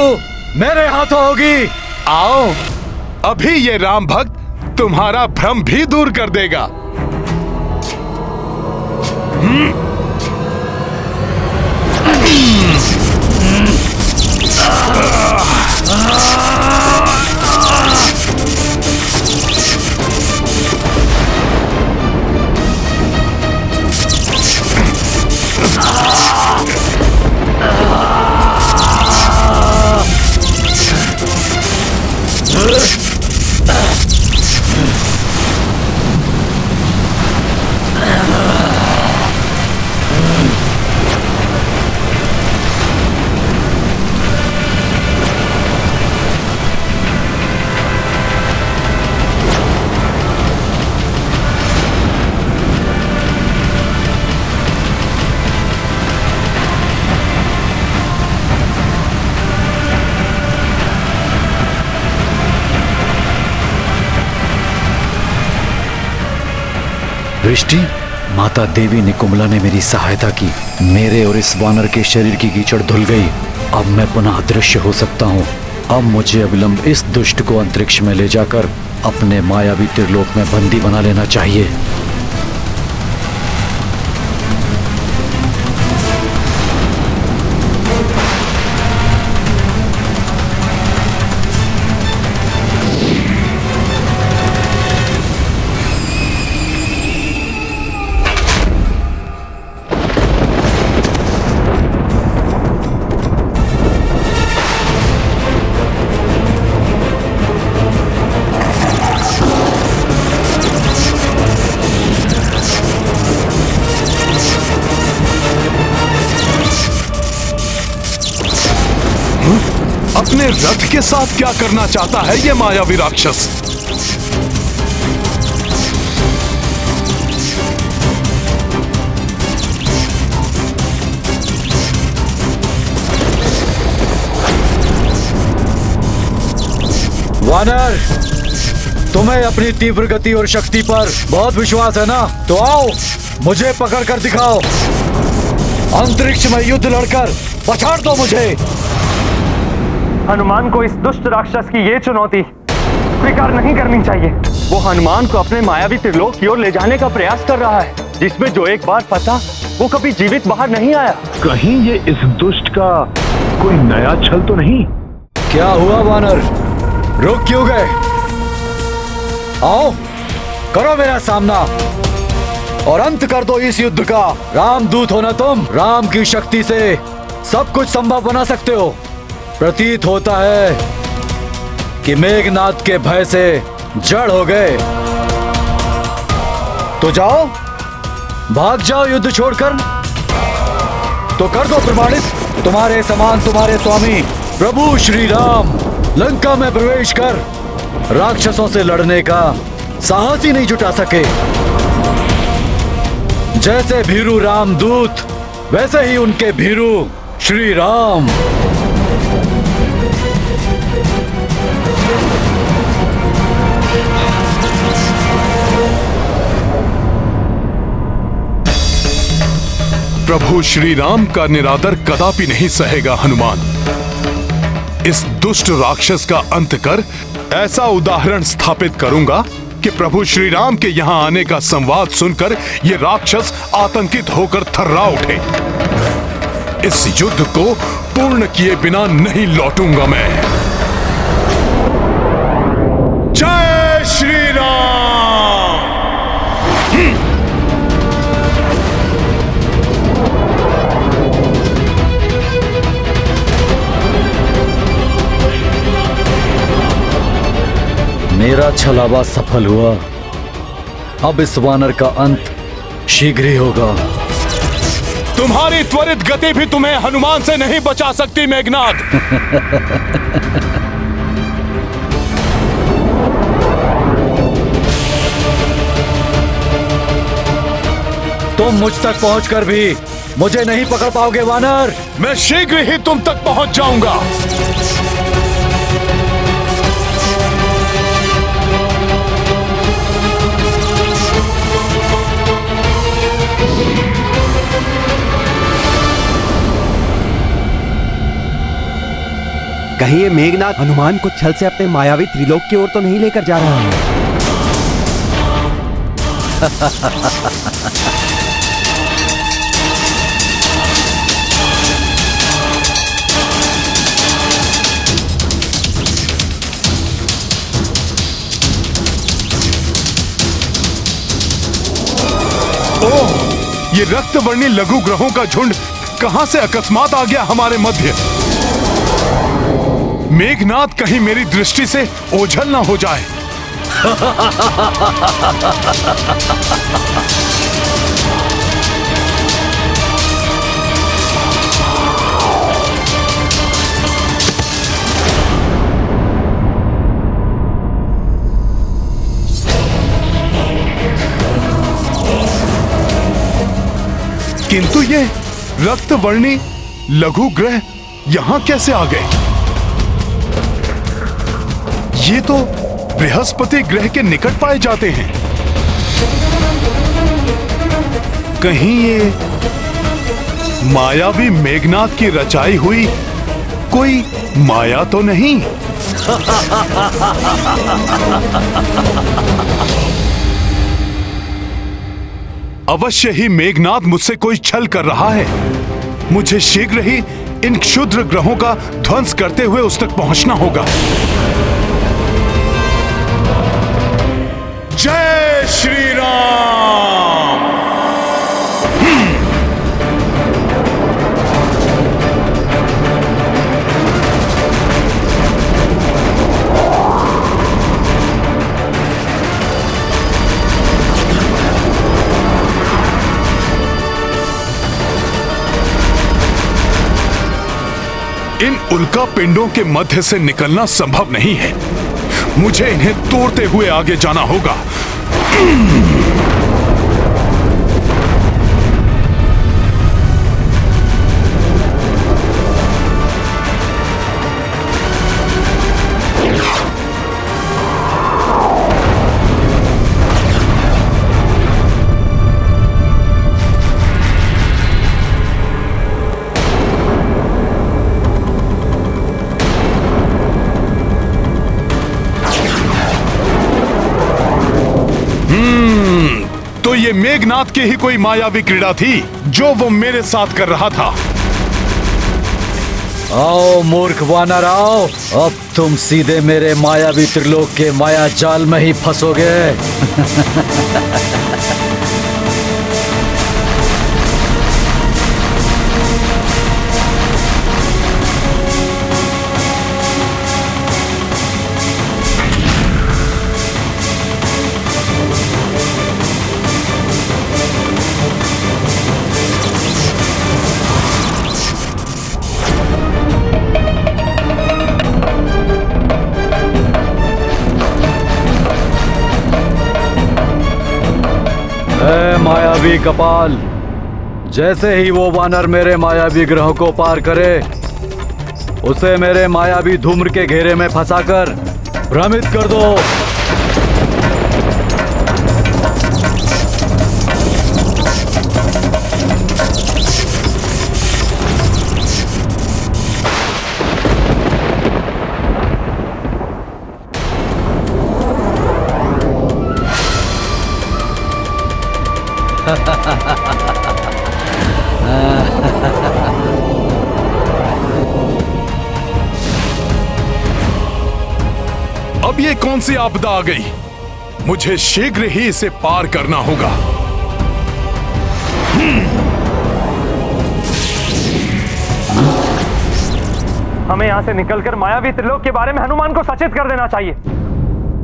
मेरे हाथों होगी। आओ, अभी ये राम भक्त तुम्हारा भ्रम भी दूर कर देगा। दृष्टि, माता देवी निकुंबला ने मेरी सहायता की। मेरे और इस वानर के शरीर की कीचड़ धुल गई। अब मैं पुनः अदृश्य हो सकता हूँ। अब मुझे अविलंब इस दुष्ट को अंतरिक्ष में ले जाकर अपने मायावी त्रिलोक में बंदी बना लेना चाहिए। अपने रथ के साथ क्या करना चाहता है ये मायावी राक्षस? वानर, तुम्हें अपनी तीव्र गति और शक्ति पर बहुत विश्वास है ना? तो आओ, मुझे पकड़ कर दिखाओ। अंतरिक्ष में युद्ध लड़कर पछाड़ दो मुझे। हनुमान को इस दुष्ट राक्षस की ये चुनौती स्वीकार नहीं करनी चाहिए। वो हनुमान को अपने मायावी त्रिलोक की ओर ले जाने का प्रयास कर रहा है, जिसमें जो एक बार फंसा वो कभी जीवित बाहर नहीं आया। कहीं ये इस दुष्ट का कोई नया छल तो नहीं? क्या हुआ वानर, रुक क्यों गए? आओ, करो मेरा सामना और अंत कर दो इस युद्ध का। रामदूत हो ना तुम, राम की शक्ति से सब कुछ संभव बना सकते हो। प्रतीत होता है कि मेघनाद के भय से जड़ हो गए। तो जाओ, भाग जाओ युद्ध छोड़कर। तो कर दो प्रमाणित, तुम्हारे समान तुम्हारे स्वामी प्रभु श्री राम लंका में प्रवेश कर राक्षसों से लड़ने का साहस ही नहीं जुटा सके। जैसे भीरू रामदूत, वैसे ही उनके भीरू श्री राम। प्रभु श्री राम का निरादर कदापि नहीं सहेगा हनुमान। इस दुष्ट राक्षस का अंत कर ऐसा उदाहरण स्थापित करूंगा कि प्रभु श्री राम के यहां आने का संवाद सुनकर ये राक्षस आतंकित होकर थर्रा उठे। इस युद्ध को पूर्ण किए बिना नहीं लौटूंगा मैं। जय श्री राम। मेरा छलावा सफल हुआ। अब इस वानर का अंत शीघ्र ही होगा। तुम्हारी त्वरित गति भी तुम्हें हनुमान से नहीं बचा सकती मेघनाद। तुम मुझ तक पहुंचकर भी मुझे नहीं पकड़ पाओगे वानर। मैं शीघ्र ही तुम तक पहुंच जाऊंगा। कहीं ये मेघनाद हनुमान को छल से अपने मायावी त्रिलोक की ओर तो नहीं लेकर जा रहा है? ओह, ये रक्तवर्णी लघु ग्रहों का झुंड कहां से अकस्मात आ गया हमारे मध्य? मेघनाद कहीं मेरी दृष्टि से ओझल ना हो जाए। किंतु ये रक्तवर्णी लघु ग्रह यहां कैसे आ गए? ये तो बृहस्पति ग्रह के निकट पाए जाते हैं। कहीं ये मायावी मेघनाद की रचाई हुई कोई माया तो नहीं? अवश्य ही मेघनाद मुझसे कोई छल कर रहा है। मुझे शीघ्र ही इन क्षुद्र ग्रहों का ध्वंस करते हुए उस तक पहुंचना होगा। जय श्री राम। इन उल्का पिंडों के मध्य से निकलना संभव नहीं है। मुझे इन्हें तोड़ते हुए आगे जाना होगा। तो ये मेघनाथ की ही कोई मायावी क्रीड़ा थी जो वो मेरे साथ कर रहा था। आओ मूर्ख वानर आओ, अब तुम सीधे मेरे मायावी त्रिलोक के माया जाल में ही फंसोगे। मायावी कपाल, जैसे ही वो वानर मेरे मायावी ग्रह को पार करे, उसे मेरे मायावी धूम्र के घेरे में फंसाकर भ्रमित कर दो। अब ये कौन सी आपदा आ गई? मुझे शीघ्र ही इसे पार करना होगा। हमें यहाँ से निकलकर मायावी त्रिलोक के बारे में हनुमान को सचेत कर देना चाहिए।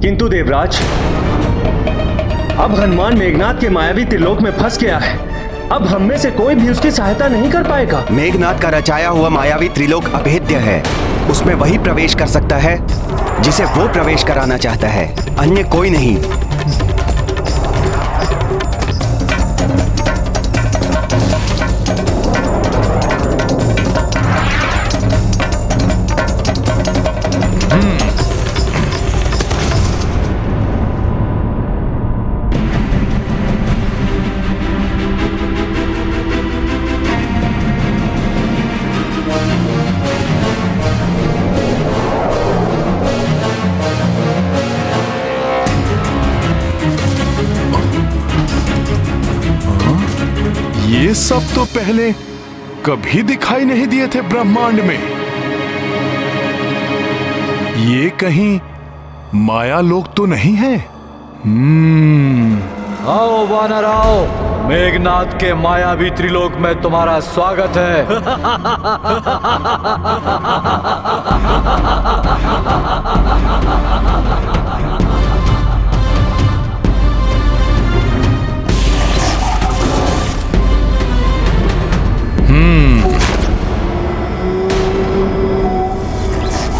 किंतु देवराज, अब हनुमान मेघनाथ के मायावी त्रिलोक में फंस गया है। अब हम में से कोई भी उसकी सहायता नहीं कर पाएगा। मेघनाथ का रचाया हुआ मायावी त्रिलोक अभेद्य है। उसमें वही प्रवेश कर सकता है जिसे वो प्रवेश कराना चाहता है, अन्य कोई नहीं। ये सब तो पहले कभी दिखाई नहीं दिए थे ब्रह्मांड में। ये कहीं माया लोक तो नहीं है? आओ वानर आओ, मेघनाथ के मायावी त्रिलोक में तुम्हारा स्वागत है।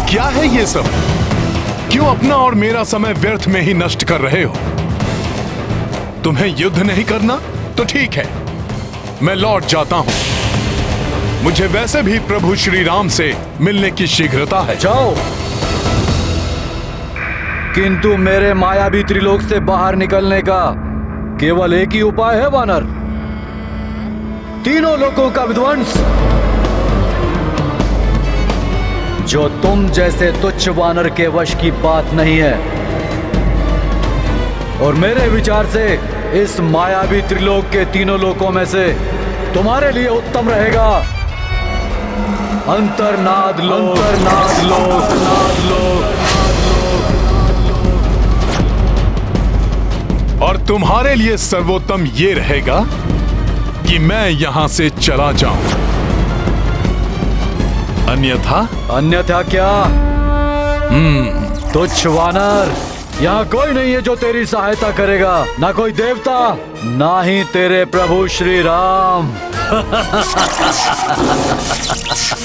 क्या है ये सब? क्यों अपना और मेरा समय व्यर्थ में ही नष्ट कर रहे हो? तुम्हें युद्ध नहीं करना तो ठीक है, मैं लौट जाता हूं। मुझे वैसे भी प्रभु श्री राम से मिलने की शीघ्रता है। जाओ, किंतु मेरे मायावी त्रिलोक से बाहर निकलने का केवल एक ही उपाय है वानर, तीनों लोगों का विध्वंस। जो तुम जैसे तुच्छ वानर के वश की बात नहीं है। और मेरे विचार से इस मायावी त्रिलोक के तीनों लोकों में से तुम्हारे लिए उत्तम रहेगा अंतर्नाद लोक। अंतर्नाद लोक, नाद लोक। और तुम्हारे लिए सर्वोत्तम ये रहेगा कि मैं यहां से चला जाऊं। अन्यथा क्या? तुच्छ वानर, यहाँ कोई नहीं है जो तेरी सहायता करेगा, ना कोई देवता, ना ही तेरे प्रभु श्री राम।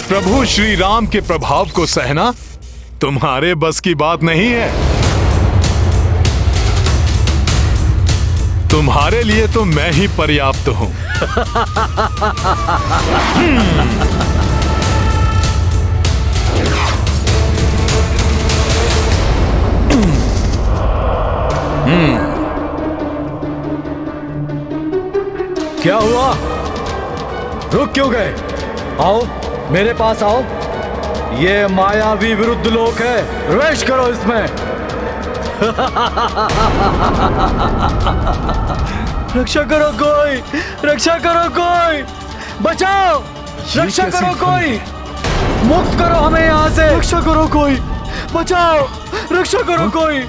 प्रभु श्री राम के प्रभाव को सहना तुम्हारे बस की बात नहीं है। तुम्हारे लिए तो मैं ही पर्याप्त हूं। क्या हुआ? रुक क्यों गए? आओ मेरे पास आओ। ये मायावी विरुद्ध लोक है, प्रवेश करो इसमें। रक्षा करो कोई, रक्षा करो कोई, बचाओ, रक्षा करो कोई, मुक्त करो हमें यहाँ से। रक्षा करो कोई, बचाओ, रक्षा करो कोई,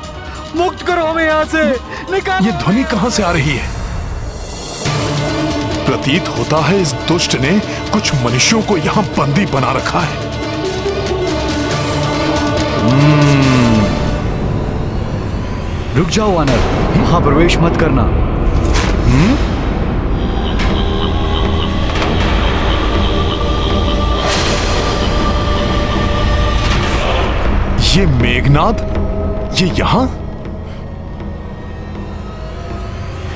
मुक्त करो हमें यहाँ से, निकालो। ये ध्वनि कहां से आ रही है? प्रतीत होता है इस दुष्ट ने कुछ मनुष्यों को यहां बंदी बना रखा है। रुक जाओ वानर, वहां प्रवेश मत करना। ये मेघनाद, ये यहां?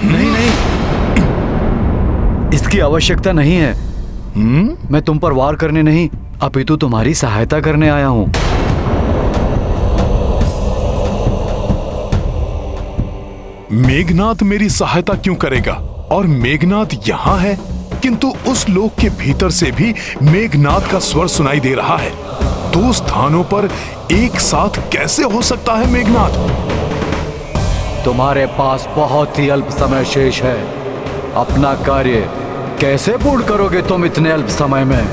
नहीं नहीं, इसकी आवश्यकता नहीं है। मैं तुम पर वार करने नहीं, अपितु तुम्हारी सहायता करने आया हूं। मेघनाद मेरी सहायता क्यों करेगा? और मेघनाद यहां है, किंतु उस लोक के भीतर से भी मेघनाद का स्वर सुनाई दे रहा है। दो स्थानों पर एक साथ कैसे हो सकता है मेघनाद? तुम्हारे पास बहुत ही अल्प समय शेष है। अपना कार्य कैसे पूर्ण करोगे तुम इतने अल्प समय में?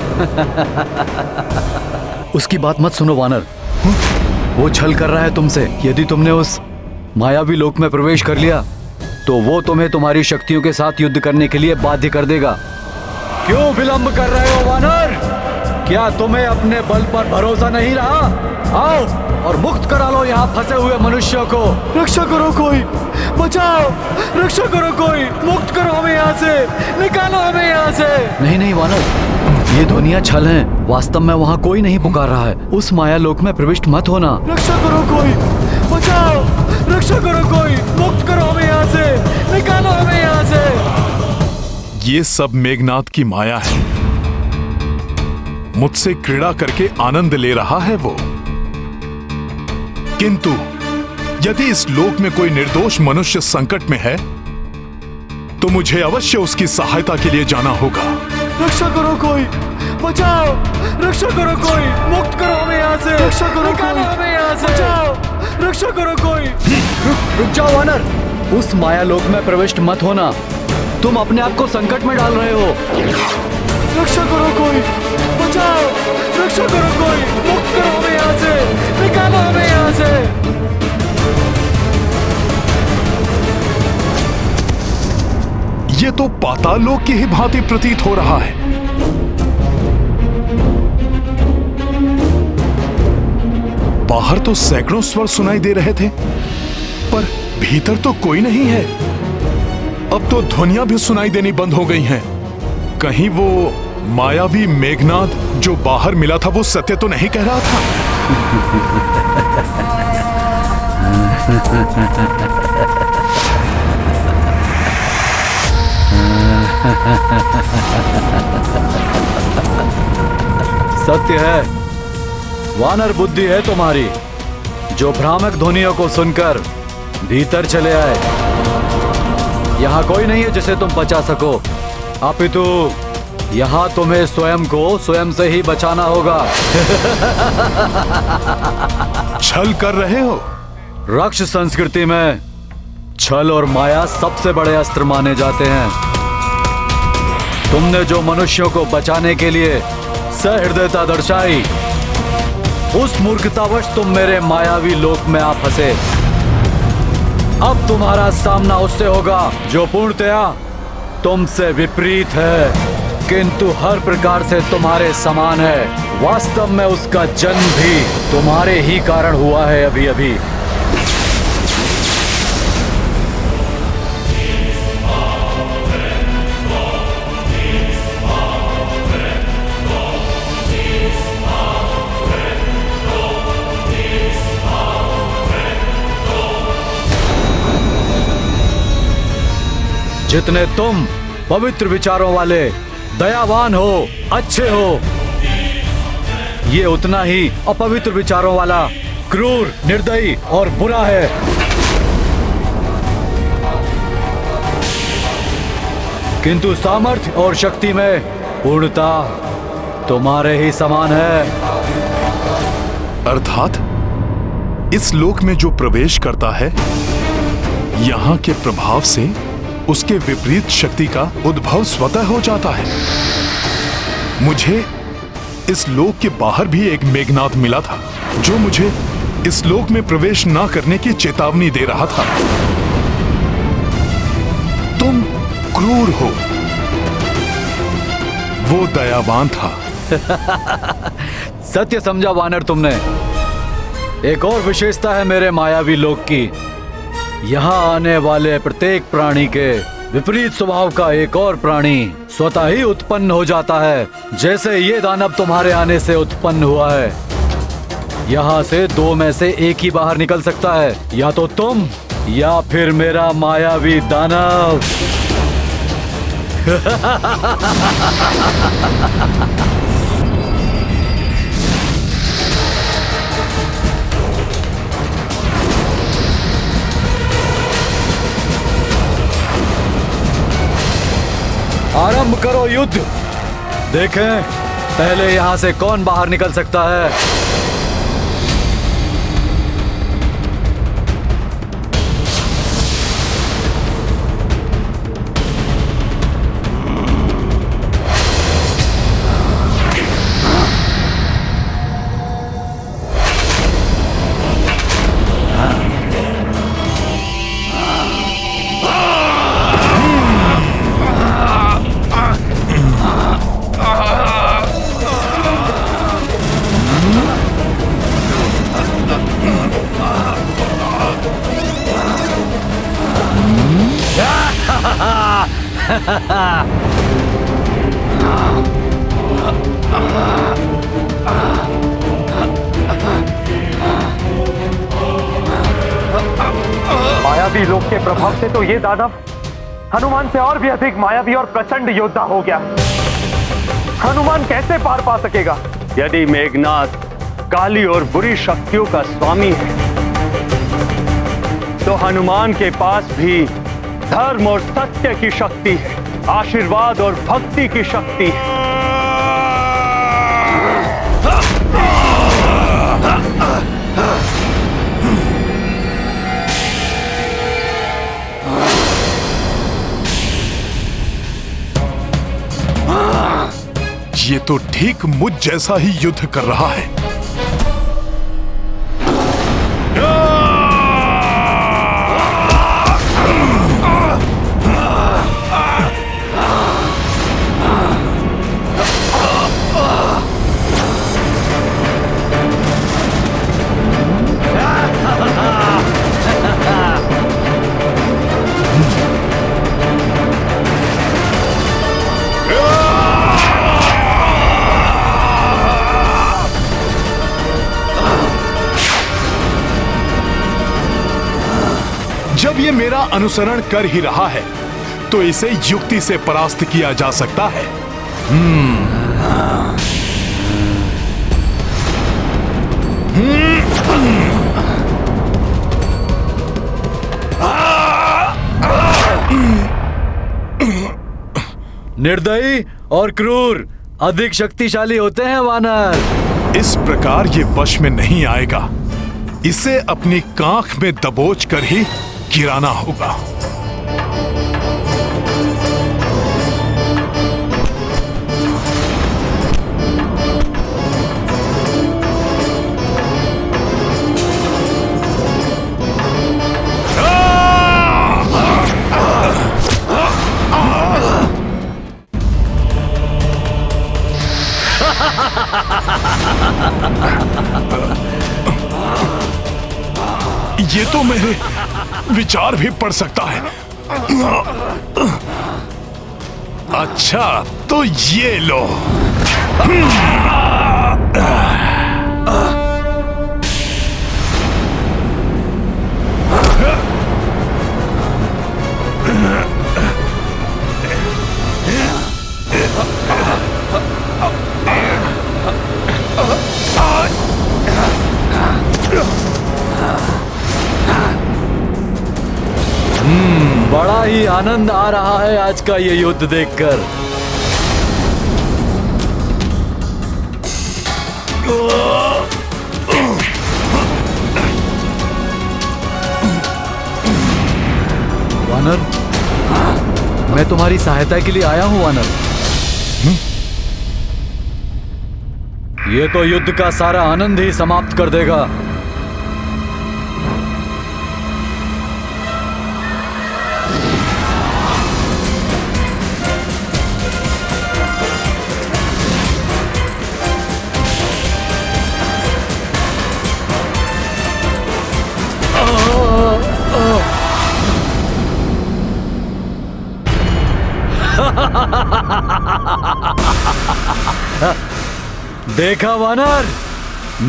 उसकी बात मत सुनो वानर, वो छल कर रहा है तुमसे। यदि तुमने उस मायावी लोक में प्रवेश कर लिया तो वो तुम्हें तुम्हारी शक्तियों के साथ युद्ध करने के लिए बाध्य कर देगा। क्यों विलंब कर रहे हो वानर? क्या तुम्हें अपने बल पर भरोसा नहीं रहा? आओ और मुक्त करा लो यहाँ फंसे हुए मनुष्यों को। रक्षा करो कोई, बचाओ, रक्षा करो कोई, मुक्त करो हमें यहाँ से, निकालो हमें यहाँ से। नहीं नहीं वानर, ये ध्वनियाँ छल हैं। वास्तव में वहाँ कोई नहीं पुकार रहा है। उस माया लोक में प्रविष्ट मत होना। रक्षा करो कोई, बचाओ, रक्षा करो कोई, मुक्त करो हमें यहाँ से, निकालो हमें यहाँ से। ये सब मेघनाद की माया है। मुझसे क्रीड़ा करके आनंद ले रहा है वो। किंतु यदि इस लोक में कोई निर्दोष मनुष्य संकट में है तो मुझे अवश्य उसकी सहायता के लिए जाना होगा। रक्षा करो कोई, बचाओ, रक्षा करो कोई, मुक्त करो हमें यहाँ से, रक्षा करो कोई, हमें यहाँ से, बचाओ, रक्षा करो कोई। रुक जाओ वानर, उस माया लोक में प्रविष्ट मत होना। तुम अपने आप को संकट में डाल रहे हो। रक्षा करो कोई, बचाओ, रक्षा करो कोई, मुक्त करो हमें यहाँ से, निकालो हमें यहाँ से। ये तो पाताल लोक की ही भांति प्रतीत हो रहा है। बाहर तो सैकड़ों स्वर सुनाई दे रहे थे, पर भीतर तो कोई नहीं है। अब तो ध्वनियां भी सुनाई देनी बंद हो गई हैं। कहीं वो मायावी मेघनाद जो बाहर मिला था वो सत्य तो नहीं कह रहा था? सत्य है, वानर बुद्धि है तुम्हारी, जो भ्रामक ध्वनियों को सुनकर भीतर चले आए। यहाँ कोई नहीं है जिसे तुम बचा सको, अपितु यहाँ तुम्हें स्वयं को स्वयं से ही बचाना होगा। छल कर रहे हो? रक्ष संस्कृति में छल और माया सबसे बड़े अस्त्र माने जाते हैं। तुमने जो मनुष्यों को बचाने के लिए सहृदयता दर्शाई, उस मूर्खतावश तुम मेरे मायावी लोक में आ फंसे। अब तुम्हारा सामना उससे होगा जो पूर्णतया तुमसे विपरीत है, किंतु हर प्रकार से तुम्हारे समान है। वास्तव में उसका जन्म भी तुम्हारे ही कारण हुआ है अभी अभी। जितने तुम पवित्र विचारों वाले, दयावान हो, अच्छे हो, ये उतना ही अपवित्र विचारों वाला, क्रूर, निर्दयी और बुरा है। किंतु सामर्थ्य और शक्ति में पूर्णता तुम्हारे ही समान है। अर्थात इस लोक में जो प्रवेश करता है, यहाँ के प्रभाव से उसके विपरीत शक्ति का उद्भव स्वतः हो जाता है। मुझे इस लोक के बाहर भी एक मेघनाद मिला था, जो मुझे इस लोक में प्रवेश ना करने की चेतावनी दे रहा था। तुम क्रूर हो, वो दयावान था। सत्य समझा वानर तुमने। एक और विशेषता है मेरे मायावी लोक की। यहाँ आने वाले प्रत्येक प्राणी के विपरीत स्वभाव का एक और प्राणी स्वतः ही उत्पन्न हो जाता है, जैसे ये दानव तुम्हारे आने से उत्पन्न हुआ है। यहाँ से दो में से एक ही बाहर निकल सकता है, या तो तुम या फिर मेरा मायावी दानव। आरंभ करो युद्ध। देखें पहले यहां से कौन बाहर निकल सकता है। मायावी लोक के प्रभाव से तो ये दानव हनुमान से और भी अधिक मायावी और प्रचंड योद्धा हो गया। हनुमान कैसे पार पा सकेगा? यदि मेघनाद काली और बुरी शक्तियों का स्वामी है, तो हनुमान के पास भी धर्म और सत्य की शक्ति है, आशीर्वाद और भक्ति की शक्ति है। ये तो ठीक मुझ जैसा ही युद्ध कर रहा है। जब ये मेरा अनुसरण कर ही रहा है, तो इसे युक्ति से परास्त किया जा सकता है। निर्दयी और क्रूर अधिक शक्तिशाली होते हैं वानर। इस प्रकार ये वश में नहीं आएगा। इसे अपनी कांख में दबोच कर ही गिराना होगा। ये तो मेरे विचार भी पढ़ सकता है। अच्छा तो ये लो। आनंद आ रहा है आज का ये युद्ध देखकर। वानर, मैं तुम्हारी सहायता के लिए आया हूं वानर। ये तो युद्ध का सारा आनंद ही समाप्त कर देगा। देखा वानर,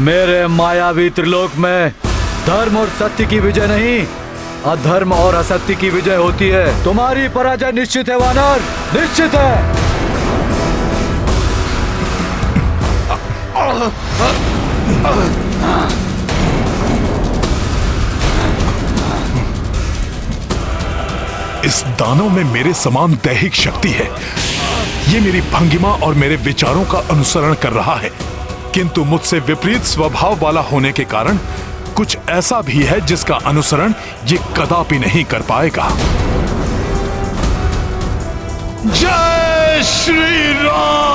मेरे मायावी त्रिलोक में धर्म और सत्य की विजय नहीं, अधर्म और असत्य की विजय होती है। तुम्हारी पराजय निश्चित है वानर, निश्चित है। इस दानव में मेरे समान दैहिक शक्ति है। ये मेरी भंगिमा और मेरे विचारों का अनुसरण कर रहा है, किंतु मुझसे विपरीत स्वभाव वाला होने के कारण कुछ ऐसा भी है जिसका अनुसरण ये कदापि नहीं कर पाएगा। जय श्री राम!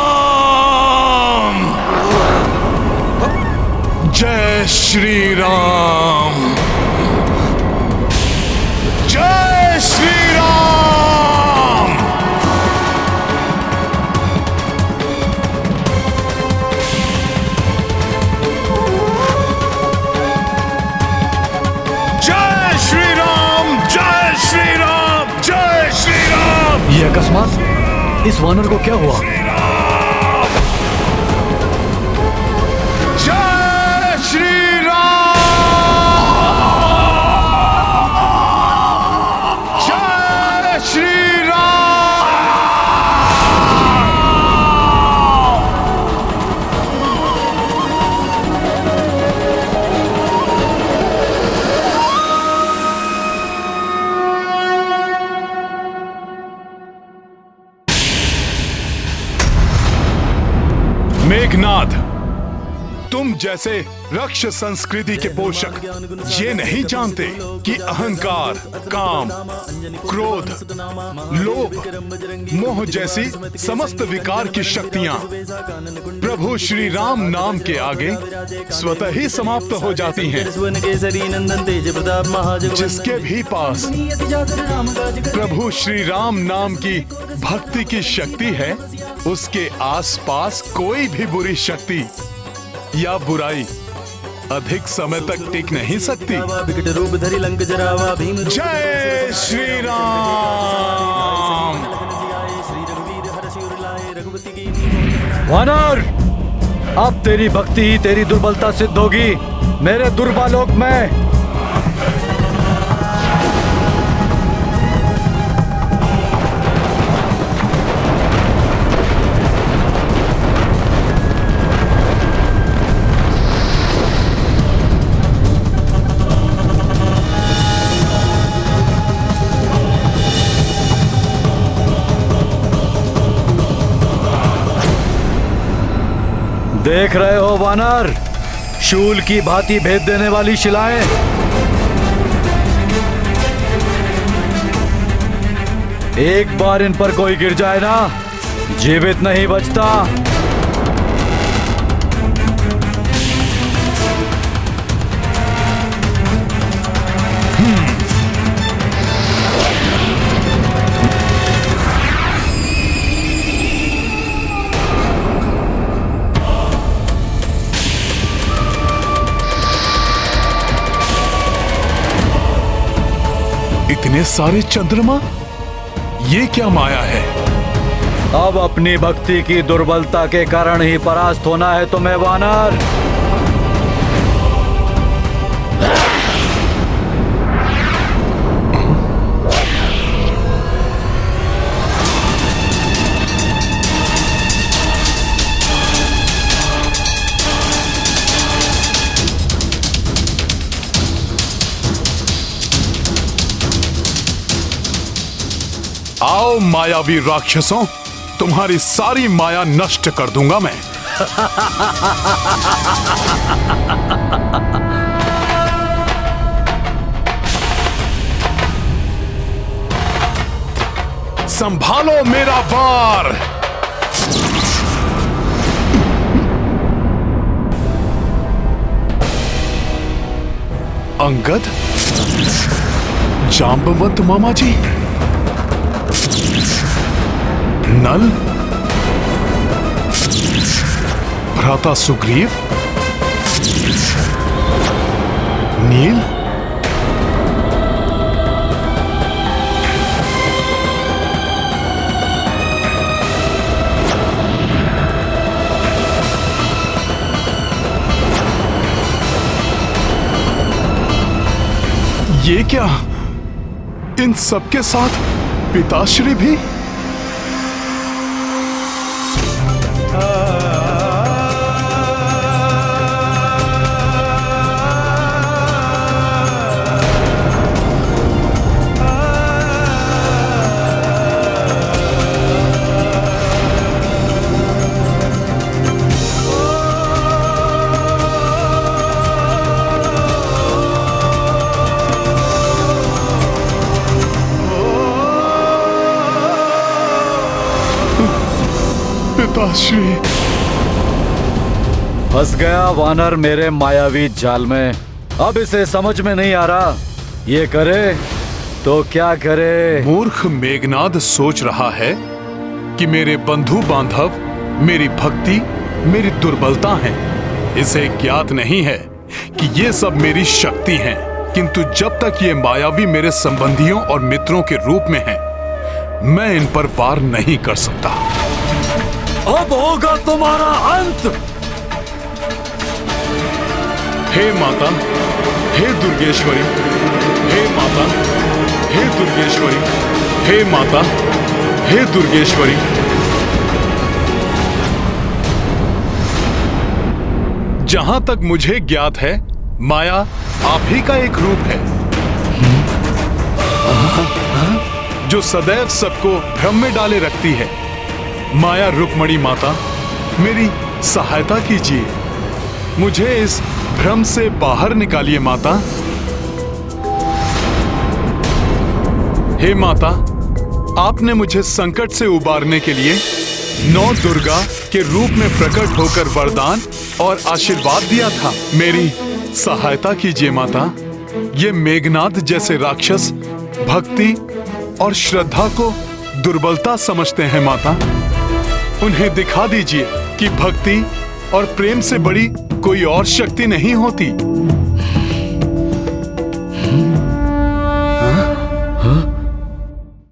जय श्री राम! जय श्री राम! जय श्री राम! जय श्री राम! जय श्री राम! ये अकस्मात इस वानर को क्या हुआ? जय श्री मेघनाद, तुम जैसे रक्ष संस्कृति के पोषक ये नहीं जानते कि अहंकार, काम, क्रोध, लोभ, मोह जैसी समस्त विकार की शक्तियां प्रभु श्री राम नाम के आगे स्वतः ही समाप्त हो जाती हैं। जिसके भी पास प्रभु श्री राम नाम की भक्ति की शक्ति है, उसके आसपास कोई भी बुरी शक्ति या बुराई अधिक समय तक टिक नहीं सकती। जय श्री राम! वानर, अब तेरी भक्ति ही तेरी दुर्बलता सिद्ध होगी मेरे दुर्बालोक में। देख रहे हो वानर, शूल की भांति भेद देने वाली शिलाएं। एक बार इन पर कोई गिर जाए ना, जीवित नहीं बचता। इतने सारे चंद्रमा, ये क्या माया है? अब अपनी भक्ति की दुर्बलता के कारण ही परास्त होना है तुम्हें वानर। आओ मायावी राक्षसों, तुम्हारी सारी माया नष्ट कर दूंगा मैं। संभालो मेरा वार। अंगद, जांबवंत मामा जी, नल, भ्राता सुग्रीव, नील, ये क्या? इन सबके साथ पिताश्री भी? पिताश्री। फंस गया वानर मेरे मायावी जाल में। अब इसे समझ में नहीं आ रहा ये करे तो क्या करे। मूर्ख मेघनाद सोच रहा है कि मेरे बंधु बांधव मेरी भक्ति मेरी दुर्बलता है। इसे ज्ञात नहीं है कि ये सब मेरी शक्ति है, किंतु जब तक ये मायावी मेरे संबंधियों और मित्रों के रूप में हैं, मैं इन पर वार नहीं कर सकता। अब होगा तुम्हारा अंत। हे माता, हे दुर्गेश्वरी, हे माता, हे दुर्गेश्वरी, हे माता, हे दुर्गेश्वरी। जहां तक मुझे ज्ञात है, माया आप ही का एक रूप है जो सदैव सबको भ्रम में डाले रखती है। माया रुक्मणी माता, मेरी सहायता कीजिए, मुझे इस भ्रम से बाहर निकालिए माता। हे माता, आपने मुझे संकट से उबारने के लिए 9 दुर्गा के रूप में प्रकट होकर वरदान और आशीर्वाद दिया था। मेरी सहायता कीजिए माता। ये मेघनाद जैसे राक्षस भक्ति और श्रद्धा को दुर्बलता समझते हैं माता। उन्हें दिखा दीजिए कि भक्ति और प्रेम से बड़ी कोई और शक्ति नहीं होती।